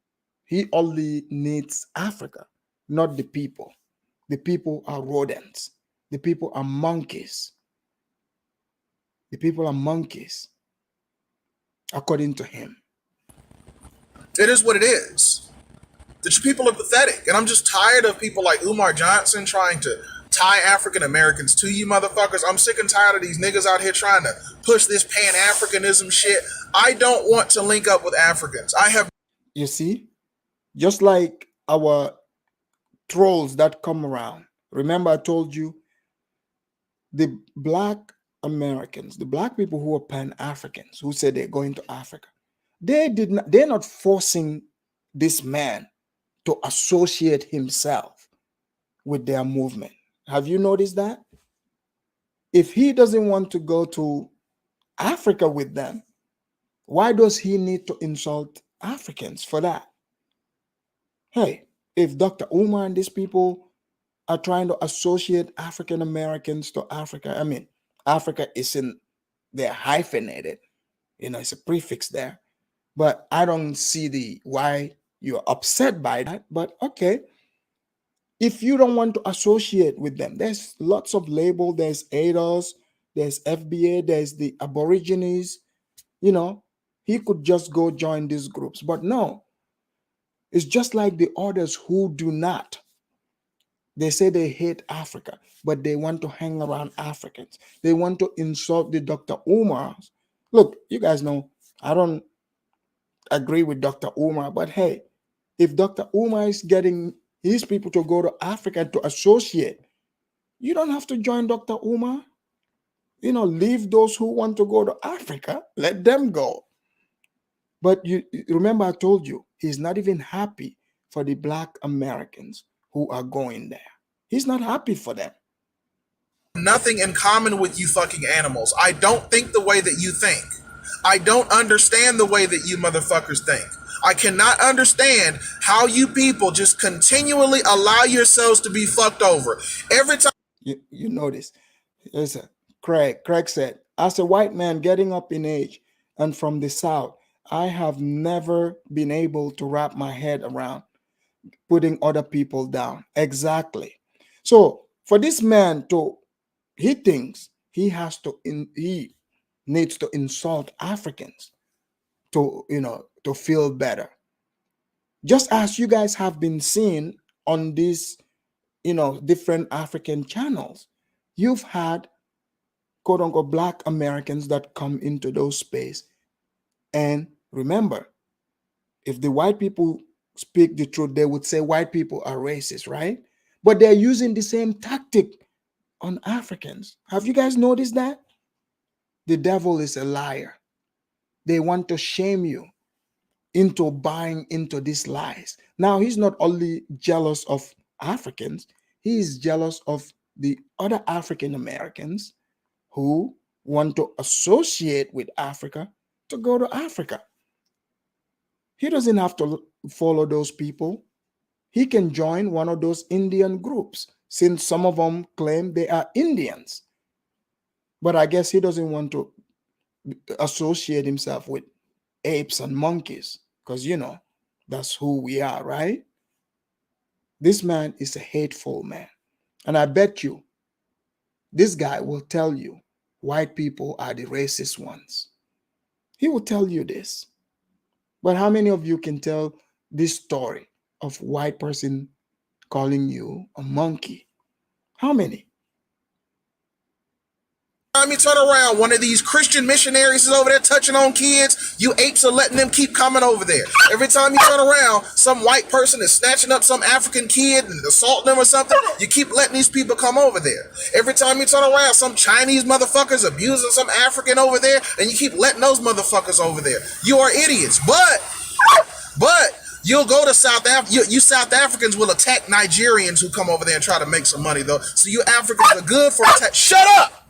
he only needs Africa, not the people. The people are rodents. The people are monkeys. The people are monkeys, according to him. It is what it is. The people are pathetic, and I'm just tired of people like Umar Johnson trying to tie African Americans to you motherfuckers. I'm sick and tired of these niggas out here trying to push this Pan-Africanism shit. I don't want to link up with Africans. You see, just like our trolls that come around. Remember, I told you the Black Americans, the black people who are Pan-Africans, who said they're going to Africa, they're not forcing this man to associate himself with their movement. Have you noticed that? If he doesn't want to go to Africa with them, why does he need to insult Africans for that? Hey, if Dr. Umar and these people are trying to associate African Americans to Africa, I mean, Africa isn't, they're hyphenated, it's a prefix there. But I don't see why you're upset by that. But okay, if you don't want to associate with them, there's lots of label. There's ADOS, there's FBA, there's the Aborigines. He could just go join these groups. But no, it's just like the others who do not. They say they hate Africa, but they want to hang around Africans. They want to insult the Dr. Umars. Look, you guys know, I don't agree with Dr. Umar, but hey, if Dr. Umar is getting his people to go to Africa to associate, you don't have to join Dr. Umar. Leave those who want to go to Africa, let them go. But you remember I told you, he's not even happy for the Black Americans who are going there. He's not happy for them. Nothing in common with you fucking animals. I don't think the way that you think. I don't understand the way that you motherfuckers think. I cannot understand how you people just continually allow yourselves to be fucked over. Every time you notice, listen, Craig said, as a white man getting up in age and from the South, I have never been able to wrap my head around putting other people down. Exactly. So for this man he thinks he needs to insult Africans to feel better. Just as you guys have been seeing on these, different African channels, you've had quote unquote Black Americans that come into those space. And remember, if the white people speak the truth, they would say white people are racist, right? But they're using the same tactic on Africans. Have you guys noticed that? The devil is a liar. They want to shame you into buying into these lies. Now, he's not only jealous of Africans, he is jealous of the other African Americans who want to associate with Africa to go to Africa. He doesn't have to follow those people. He can join one of those Indian groups, since some of them claim they are Indians. But I guess he doesn't want to associate himself with apes and monkeys, because that's who we are, right? This man is a hateful man. And I bet you this guy will tell you white people are the racist ones. He will tell you this. But how many of you can tell this story of white person calling you a monkey? How many? Time you turn around, one of these Christian missionaries is over there touching on kids. You apes are letting them keep coming over there. Every time you turn around, some white person is snatching up some African kid and assaulting them or something. You keep letting these people come over there. Every time you turn around, some Chinese motherfuckers abusing some African over there, and you keep letting those motherfuckers over there. You are idiots. But you'll go to South Africa. You South Africans will attack Nigerians who come over there and try to make some money, though. So you Africans are good for attack. Shut up!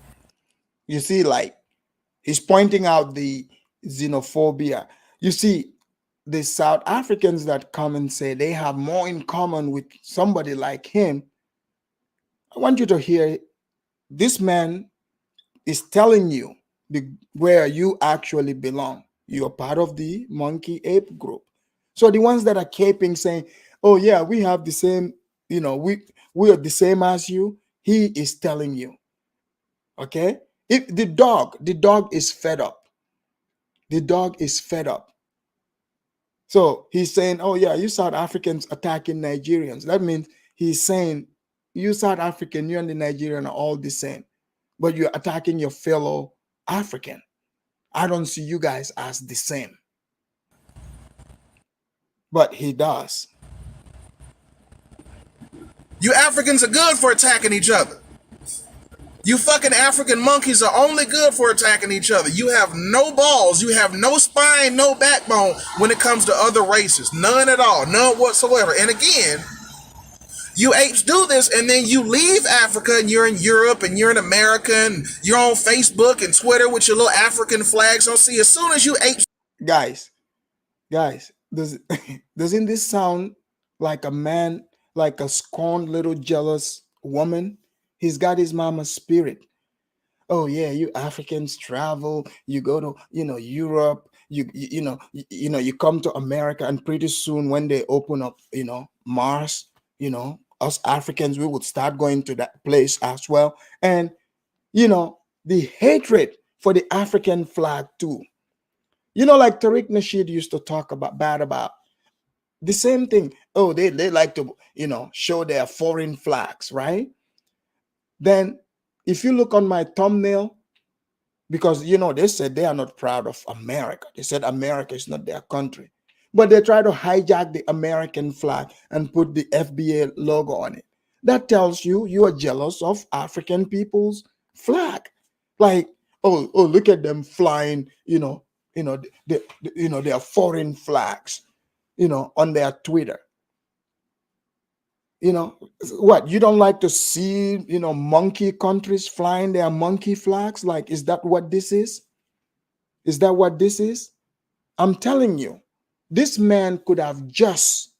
You see, like, he's pointing out the xenophobia. You see, the South Africans that come and say they have more in common with somebody like him. I want you to hear this man is telling you where you actually belong. You're part of the monkey ape group. So the ones that are caping saying, oh yeah, we have the same, we are the same as you. He is telling you, okay? If the dog is fed up. The dog is fed up. So he's saying, oh yeah, you South Africans attacking Nigerians. That means he's saying, you South African, you and the Nigerian are all the same, but you're attacking your fellow African. I don't see you guys as the same. But he does. You Africans are good for attacking each other. You fucking African monkeys are only good for attacking each other. You have no balls. You have no spine, no backbone when it comes to other races. None at all. None whatsoever. And again, you apes do this, and then you leave Africa and you're in Europe and you're in America and you're on Facebook and Twitter with your little African flags. Don't see, as soon as you apes. Guys, doesn't this sound like a man, like a scorned little jealous woman? He's got his mama's spirit. Oh yeah, you Africans travel, you go to Europe, you come to America, and pretty soon when they open up Mars, us Africans, we would start going to that place as well. And the hatred for the African flag too. Like Tariq Nasheed used to talk bad about the same thing. Oh, they like to show their foreign flags, right? Then if you look on my thumbnail, because they said they are not proud of America. They said America is not their country. But they try to hijack the American flag and put the FBA logo on it. That tells you are jealous of African people's flag. Like, oh, look at them flying, their foreign flags, on their Twitter. What, you don't like to see monkey countries flying their monkey flags? Like, is that what this is? Is that what this is? I'm telling you, this man could have just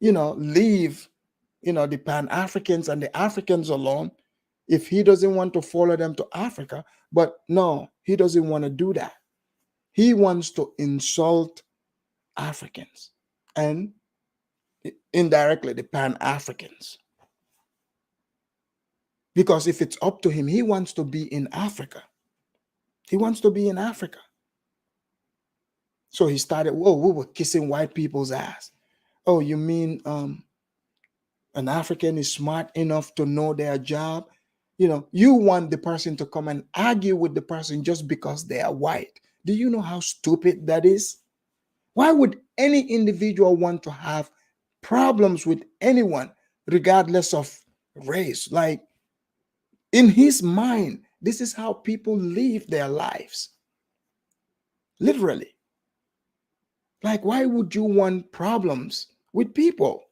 leave the Pan-Africans and the Africans alone if he doesn't want to follow them to Africa. But no, he doesn't want to do that. He wants to insult Africans and indirectly the Pan-Africans. Because if it's up to him, he wants to be in Africa. He wants to be in Africa. So he started, we were kissing white people's ass. Oh, you mean an African is smart enough to know their job? You want the person to come and argue with the person just because they are white. Do you know how stupid that is? Why would any individual want to have problems with anyone regardless of race? Like, in his mind, this is how people live their lives. Literally. Like, why would you want problems with people?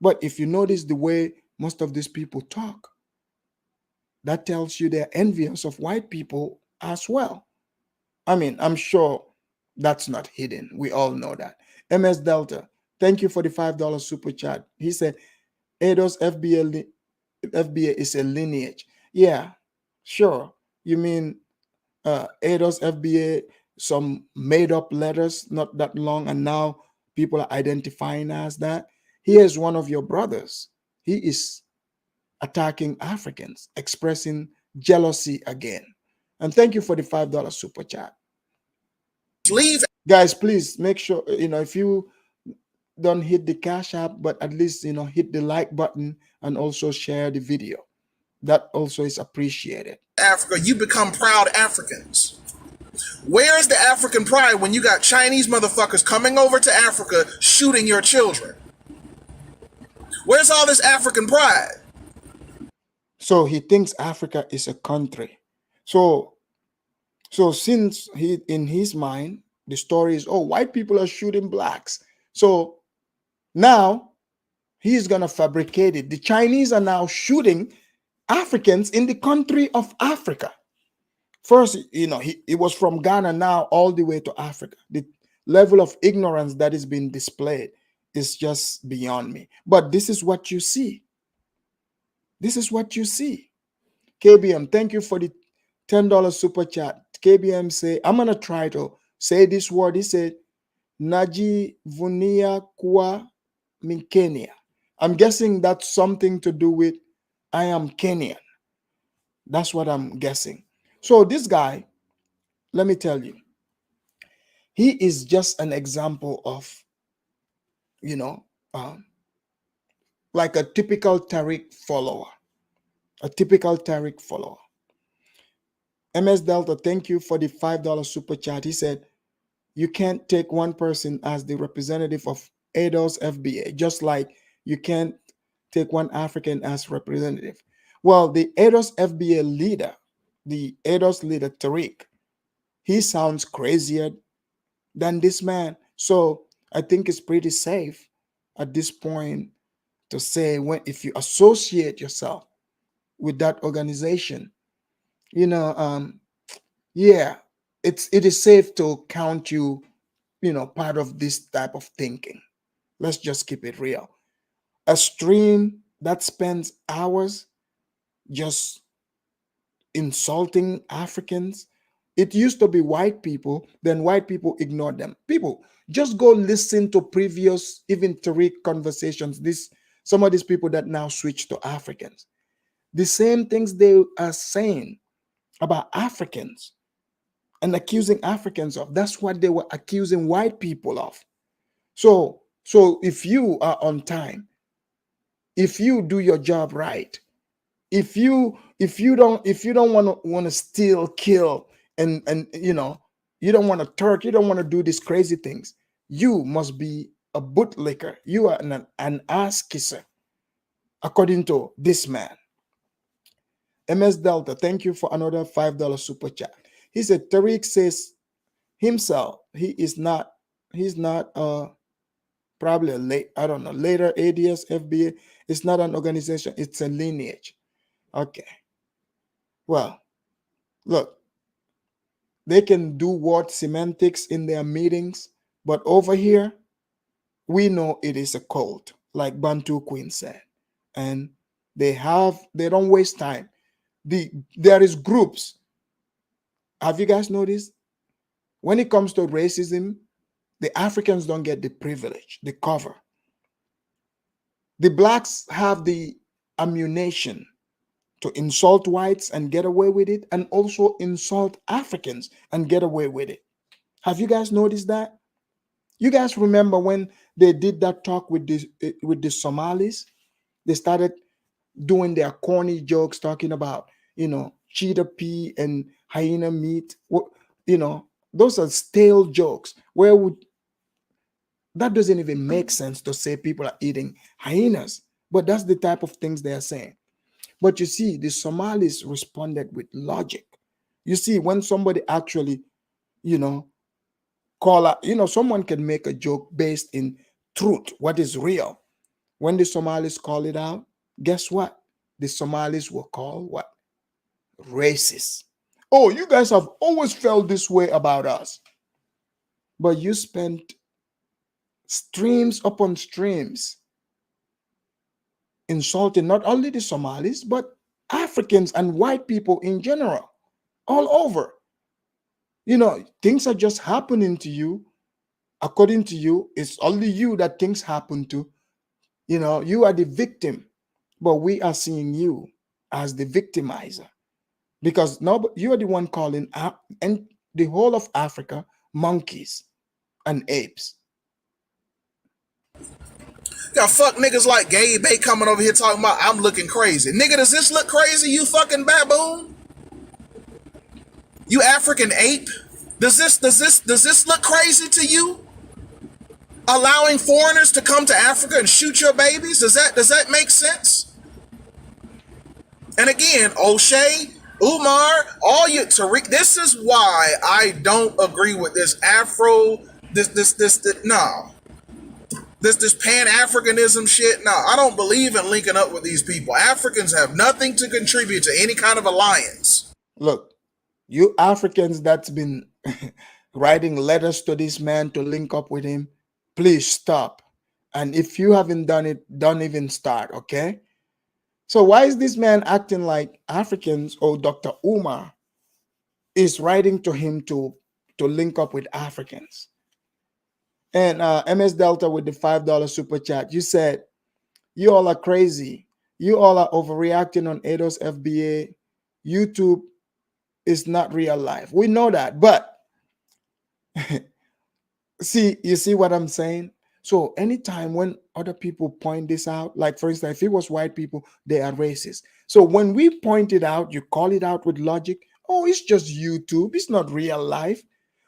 But if you notice the way most of these people talk, that tells you they're envious of white people as well. I mean, I'm sure that's not hidden. We all know that. MS Delta, thank you for the $5 super chat. He said, ADOS FBA is a lineage. Yeah, sure. You mean ADOS FBA, some made up letters not that long, and now people are identifying as that? Here's one of your brothers. He is attacking Africans, expressing jealousy again. And thank you for the $5 super chat. Leave. Guys, please make sure, if you don't hit the Cash App, but at least, hit the like button and also share the video. That also is appreciated. Africa, you become proud Africans. Where is the African pride when you got Chinese motherfuckers coming over to Africa shooting your children? Where's all this African pride? So he thinks Africa is a country. So since he, in his mind, the story is, oh, white people are shooting blacks. So now he's gonna fabricate it. The Chinese are now shooting Africans in the country of Africa. First, it was from Ghana, now all the way to Africa. The level of ignorance that is being displayed is just beyond me. But this is what you see. This is what you see. KBM, thank you for the $10 super chat. KBM say, I'm gonna try to say this word. He said, Naji Vunia Kwa Min Kenya. I'm guessing that's something to do with I am Kenyan. That's what I'm guessing. So this guy, let me tell you, he is just an example of, like a typical Tariq follower. A typical Tariq follower. MS Delta, thank you for the $5 super chat. He said, you can't take one person as the representative of ADOS FBA, just like you can't take one African as representative. Well, the ADOS FBA leader, the ADOS leader, Tariq, he sounds crazier than this man. So I think it's pretty safe at this point to say, if you associate yourself with that organization, yeah, it is safe to count you, part of this type of thinking. Let's just keep it real. A stream that spends hours just insulting Africans. It used to be white people, then white people ignored them. People, just go listen to previous, even Tariq conversations. Some of these people that now switch to Africans. The same things they are saying about Africans and accusing Africans of. That's what they were accusing white people of. So if you are on time, if you do your job right, if you don't want to steal, kill, and you don't want to turk, you don't want to do these crazy things, you must be a bootlicker. You are an ass kisser, according to this man. MS Delta, thank you for another $5 super chat. He said Tariq says himself he's not probably later ADS FBA. It's not an organization, it's a lineage. Okay. Well, look, they can do word semantics in their meetings, but over here, we know it is a cult, like Bantu Queen said. And they don't waste time. There is groups. Have you guys noticed? When it comes to racism, the Africans don't get the privilege, the cover. The blacks have the ammunition to insult whites and get away with it, and also insult Africans and get away with it. Have you guys noticed that? You guys remember when they did that talk with the Somalis? They started doing their corny jokes, talking about, cheetah pea and hyena meat. Those are stale jokes. That doesn't even make sense to say people are eating hyenas, but that's the type of things they are saying. But you see, the Somalis responded with logic. You see, when somebody actually, call out, someone can make a joke based in truth, what is real. When the Somalis call it out, guess what? The Somalis will call what? Racist. Oh, you guys have always felt this way about us. But you spent streams upon streams insulting not only the Somalis, but Africans and white people in general, all over. Things are just happening to you. According to you, it's only you that things happen to. You are the victim, but we are seeing you as the victimizer, because now you are the one calling and the whole of Africa monkeys. and Apes. Got fuck niggas like Gabe Bay coming over here talking about I'm looking crazy. Nigga, does this look crazy, you fucking baboon? You African ape? Does this look crazy to you? Allowing foreigners to come to Africa and shoot your babies? Does that make sense? And again, O'Shea, Umar, all you Tariq, this is why I don't agree with this Afro, this Pan-Africanism shit. No, I don't believe in linking up with these people. Africans have nothing to contribute to any kind of alliance. Look, you Africans that's been writing letters to this man to link up with him, please stop. And if you haven't done it, don't even start, okay? So why is this man acting like Africans or Dr. Umar is writing to him to link up with Africans? And MS Delta with the $5 super chat, you said, you all are crazy. You all are overreacting on ADOS FBA. YouTube is not real life. We know that, but you see what I'm saying? So anytime when other people point this out, like for instance, if it was white people, they are racist. So when we point it out, you call it out with logic. Oh, it's just YouTube. It's not real life.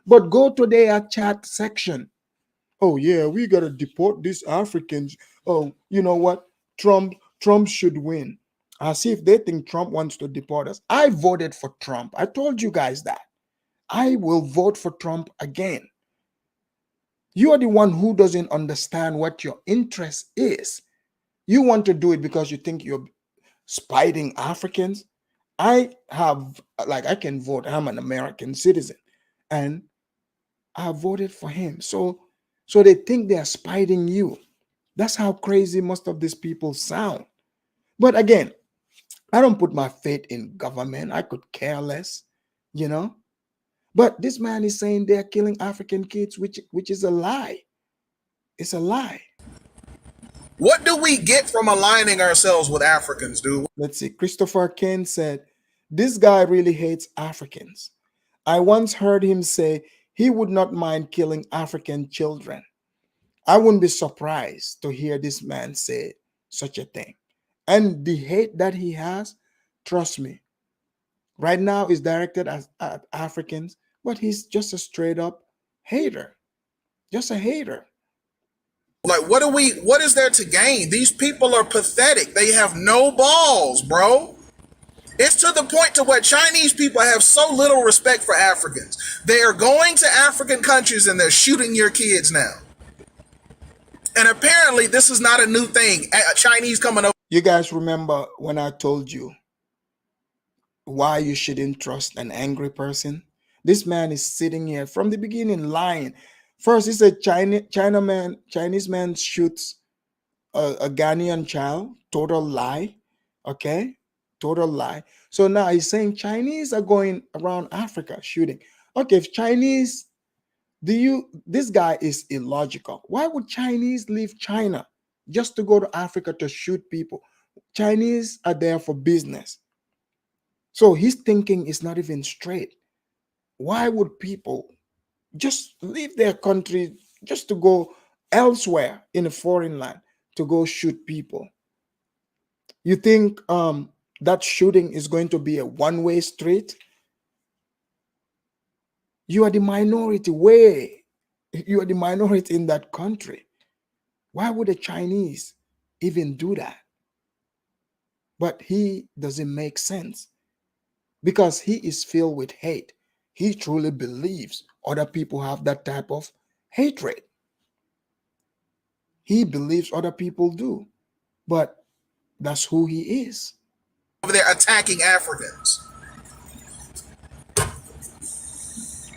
But go to their chat section. Oh yeah, we gotta deport these Africans. Oh, you know what? Trump should win. See if they think Trump wants to deport us. I voted for Trump. I told you guys that. I will vote for Trump again. You are the one who doesn't understand what your interest is. You want to do it because you think you're spiting Africans. I can vote. I'm an American citizen, and I voted for him. So they think they are spiting you. That's how crazy most of these people sound. But again, I don't put my faith in government. I could care less, you know. But this man is saying they're killing African kids, which is a lie. It's a lie. What do we get from aligning ourselves with Africans, dude? Let's see. Christopher Kane said, this guy really hates Africans. I once heard him say he would not mind killing African children. I wouldn't be surprised to hear this man say such a thing. And the hate that he has, trust me, right now is directed at Africans, but he's just a straight up hater. Just a hater. Like, what is there to gain? These people are pathetic. They have no balls, bro. It's to the point to where Chinese people have so little respect for Africans. They are going to African countries and they're shooting your kids now. And apparently this is not a new thing. Chinese coming over. You guys remember when I told you why you shouldn't trust an angry person? This man is sitting here from the beginning lying. First, he said Chinese man shoots a Ghanaian child. Total lie. Okay? Total lie. So now he's saying Chinese are going around Africa shooting. Okay, if Chinese, this guy is illogical. Why would Chinese leave China just to go to Africa to shoot people? Chinese are there for business. So his thinking is not even straight. Why would people just leave their country just to go elsewhere in a foreign land to go shoot people? You think that shooting is going to be a one-way street? You are the minority you are the minority in that country. Why would the Chinese even do that? But he doesn't make sense because he is filled with hate. He truly believes other people have that type of hatred. He believes other people do, but that's who he is. Over there attacking Africans.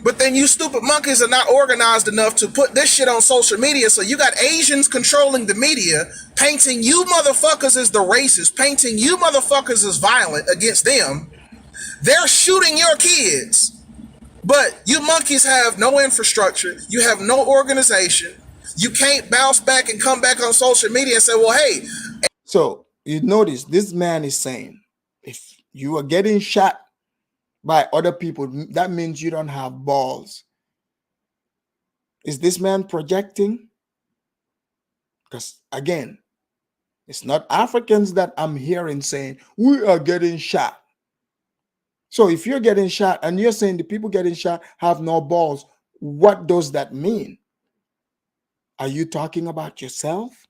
But then you stupid monkeys are not organized enough to put this shit on social media. So you got Asians controlling the media, painting you motherfuckers as the racist, painting you motherfuckers as violent against them. They're shooting your kids. But you monkeys have no infrastructure. You have no organization. You can't bounce back and come back on social media and say, well, hey. So you notice this man is saying, if you are getting shot by other people, that means you don't have balls. Is this man projecting? Because again, it's not Africans that I'm hearing saying we are getting shot. So if you're getting shot and you're saying the people getting shot have no balls, what does that mean? Are you talking about yourself?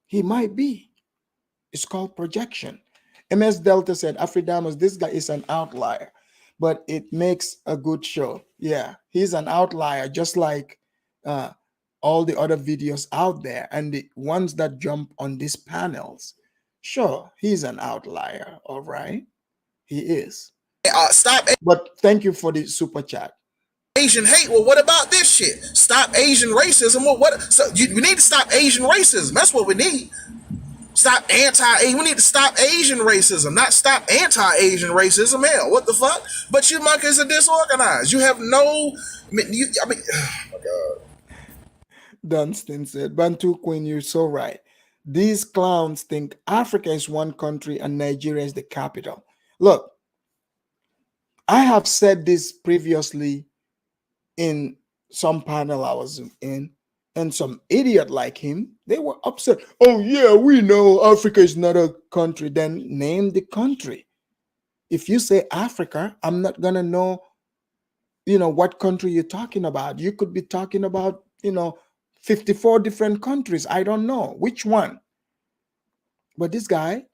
He might be. It's called projection. MS Delta said, Afridamus, this guy is an outlier, but it makes a good show. Yeah, he's an outlier, just like all the other videos out there and the ones that jump on these panels. Sure, he's an outlier. All right. He is. Stop But thank you for the super chat. Asian hate. Well, what about this shit? Stop Asian racism. Well, what? So we need to stop Asian racism. That's what we need. Stop we need to stop Asian racism, not stop anti-Asian racism. Hell, what the fuck? But you monkeys are disorganized. You have no. I mean, oh my God. Dunstan said, Bantu Queen, you're so right. These clowns think Africa is one country and Nigeria is the capital. Look, I have said this previously in some panel I was in, and some idiot like him, they were upset. Oh, yeah, we know Africa is not a country. Then name the country. If you say Africa, I'm not going to know, what country you're talking about. You could be talking about, 54 different countries. I don't know which one. But this guy,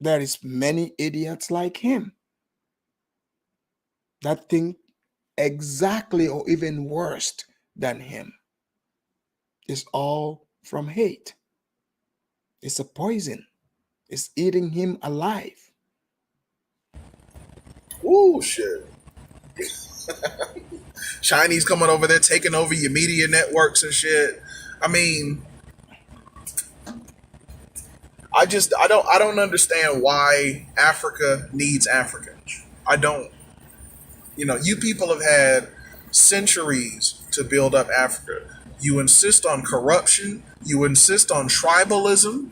there is many idiots like him that think exactly or even worse than him. It's all from hate. It's a poison. It's eating him alive. Ooh, shit. Chinese coming over there taking over your media networks and shit. I mean, I don't understand why Africa needs Africans. I don't. You people have had centuries to build up Africa. You insist on corruption. You insist on tribalism.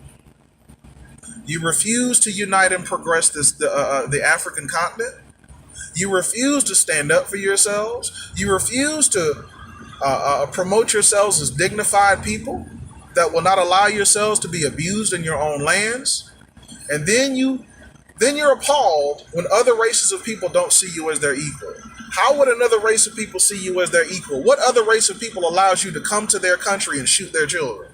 You refuse to unite and progress the African continent. You refuse to stand up for yourselves. You refuse to promote yourselves as dignified people that will not allow yourselves to be abused in your own lands. And then you're appalled when other races of people don't see you as their equal. How would another race of people see you as their equal? What other race of people allows you to come to their country and shoot their children?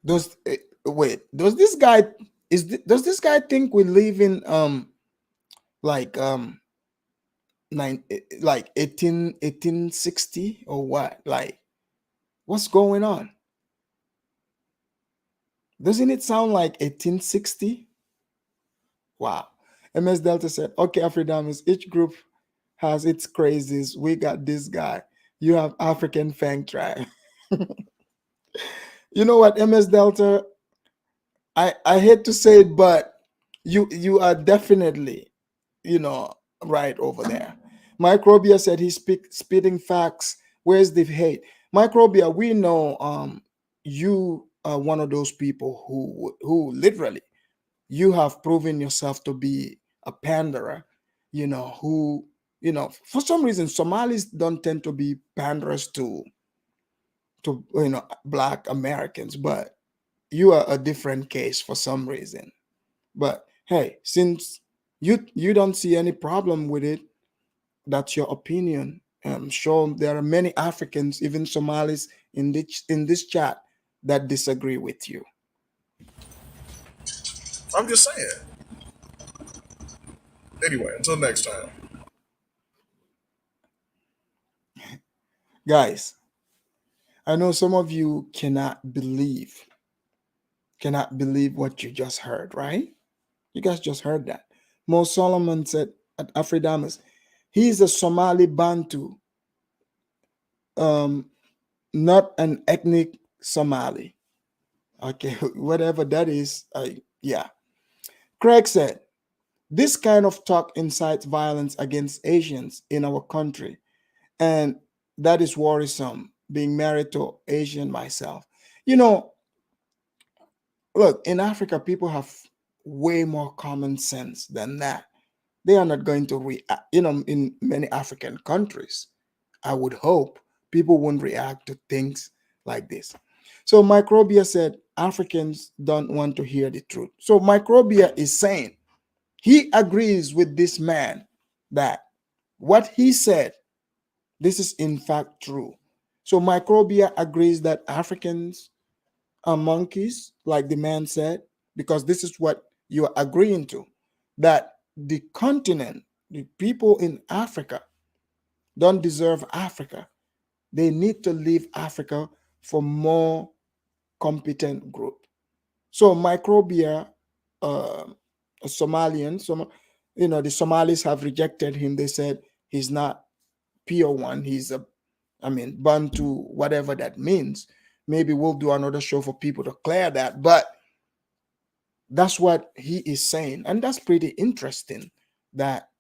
Does this guy does this guy think we live in like 1860 or what? Like, what's going on? Doesn't it sound like 1860? Wow. MS Delta said, okay, Afridamus, each group has its crazes. We got this guy. You have African Fang Tribe. You know what, MS Delta? I hate to say it, but you are definitely, right over there. Microbia said he's spitting facts. Where's the hate? Microbia, we know you are one of those people who literally, you have proven yourself to be a panderer, who, for some reason, Somalis don't tend to be panderers to Black Americans, but you are a different case for some reason. But hey, since you don't see any problem with it, that's your opinion. I'm sure there are many Africans, even Somalis, in this chat that disagree with you. I'm just saying. Anyway, until next time. Guys, I know some of you cannot believe what you just heard, right? You guys just heard that. Mo Solomon said at Afridamus, he's a Somali Bantu, not an ethnic Somali. Okay, whatever that is, yeah. Craig said, this kind of talk incites violence against Asians in our country, and that is worrisome, being married to Asian myself. Look, in Africa, people have way more common sense than that. they are not going to react. In many African countries, I would hope people won't react to things like this. So Microbia said Africans don't want to hear the truth. So Microbia is saying he agrees with this man that what he said, this is in fact true. So Microbia agrees that Africans are monkeys, like the man said, because this is what you're agreeing to, that the continent, the people in Africa don't deserve Africa. They need to leave Africa for more competent group. So Microbia, a Somalian, the Somalis have rejected him. They said he's not pure one. He's Bantu, whatever that means. Maybe we'll do another show for people to clear that. But that's what he is saying. And that's pretty interesting that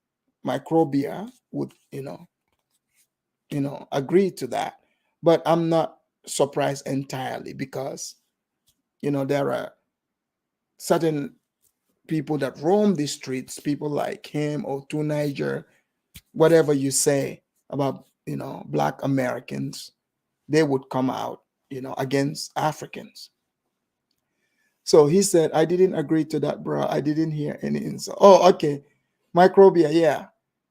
Microbia would, agree to that. But I'm not surprised entirely because, there are certain people that roam the streets, people like him or to Niger, whatever you say about, Black Americans, they would come out, against Africans. So he said, I didn't agree to that, bro. I didn't hear any insult. Oh, okay. Microbia, yeah.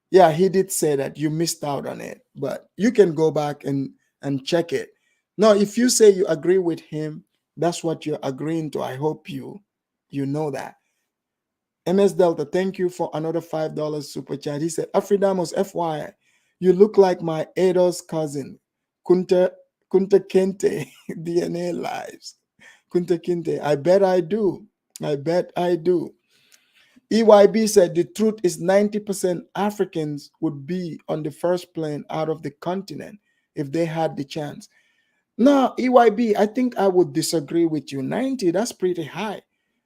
Yeah, he did say that you missed out on it, but you can go back and check it. No, if you say you agree with him, that's what you're agreeing to. I hope you know that. MS Delta, thank you for another $5 super chat. He said, Afridamos, FYI, you look like my Edo's cousin, Kunta Kente, DNA Lives. Kunta Kinte, I bet I do. I bet I do. EYB said the truth is 90% Africans would be on the first plane out of the continent if they had the chance. No, EYB, I think I would disagree with you. 90, that's pretty high.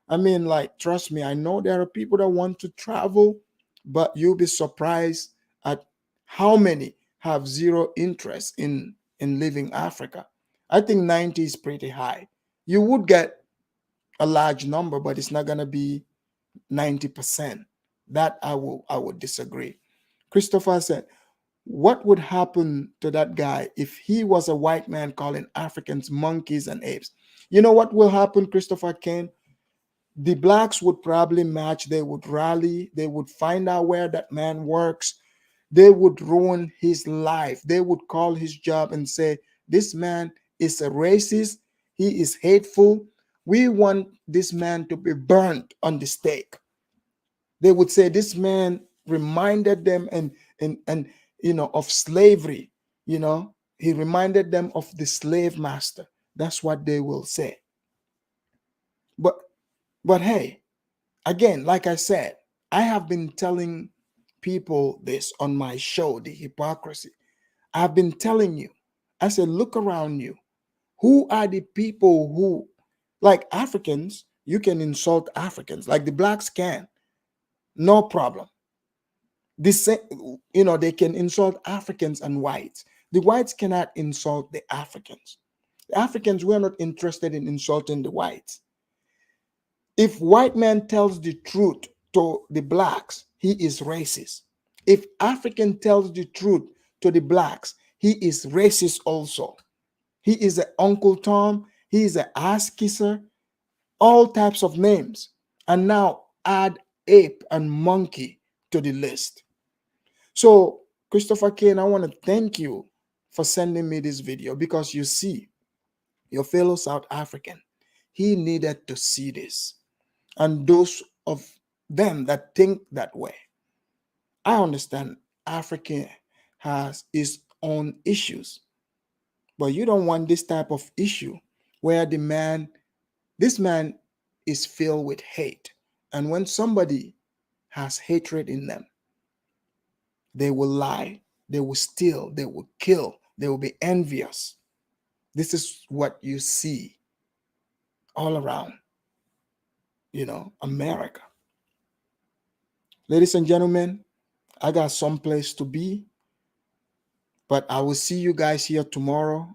I mean, like, trust me, I know there are people that want to travel, but you'll be surprised at how many have zero interest in leaving Africa. I think 90 is pretty high. You would get a large number, but it's not going to be 90%. That I would disagree. Christopher said, what would happen to that guy if he was a white man calling Africans monkeys and apes? You know what will happen, Christopher Kane? The blacks would probably match. They would rally. They would find out where that man works. They would ruin his life. They would call his job and say, this man is a racist. He is hateful. We want this man to be burnt on the stake. They would say this man reminded them and of slavery. He reminded them of the slave master. That's what they will say. But hey, again, like I said, I have been telling people this on my show, The Hypocrisy. I've been telling you, I said, look around you. Who are the people who, like Africans, you can insult Africans, like the blacks can. No problem. They can insult Africans and whites. The whites cannot insult the Africans. The Africans, we're not interested in insulting the whites. If white man tells the truth to the blacks, he is racist. If African tells the truth to the blacks, he is racist also. He is an Uncle Tom. He is an ass kisser. All types of names. And now add ape and monkey to the list. So, Christopher Kane, I want to thank you for sending me this video because you see, your fellow South African, he needed to see this. And those of them that think that way, I understand Africa has its own issues, but you don't want this type of issue where this man is filled with hate. And when somebody has hatred in them, they will lie, they will steal, they will kill, they will be envious. This is what you see all around, America. Ladies and gentlemen, I got someplace to be, but I will see you guys here tomorrow.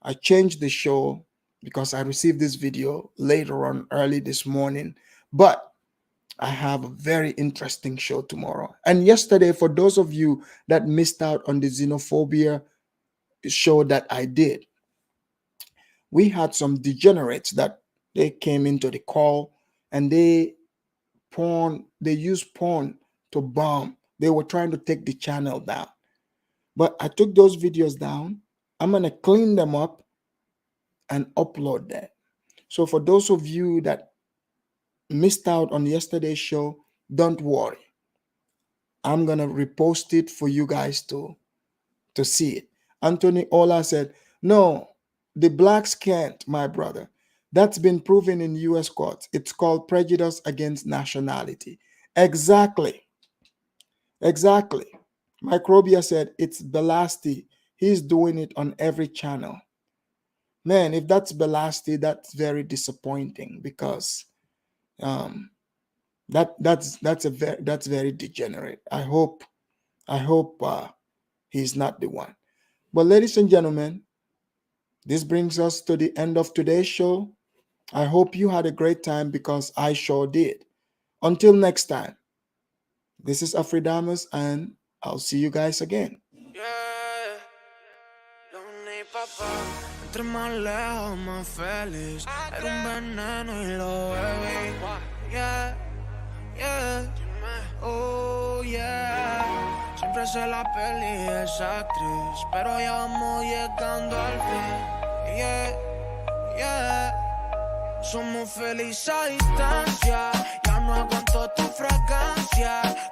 I changed the show because I received this video later on early this morning, but I have a very interesting show tomorrow. And yesterday, for those of you that missed out on the xenophobia show that I did, we had some degenerates that they came into the call and they used porn to bomb. They were trying to take the channel down. But I took those videos down. I'm going to clean them up and upload them. So for those of you that missed out on yesterday's show, don't worry. I'm going to repost it for you guys to see it. Anthony Ola said, no, the blacks can't, my brother. That's been proven in U.S. courts. It's called prejudice against nationality. Exactly. Exactly. Microbia said, it's Belasti. He's doing it on every channel. Man, if that's Belasti, that's very disappointing because that's very degenerate. I hope he's not the one. But ladies and gentlemen, this brings us to the end of today's show. I hope you had a great time because I sure did. Until next time, this is Afridamus and I'll see you guys again. Entre más lejos, más feliz. Era un veneno y lo bebí. Yeah, yeah. Oh, yeah. Siempre sé la peli esa actriz, pero ya vamos llegando al fin. Yeah, yeah. Somos felices a distancia. Ya no aguanto tu fragancia.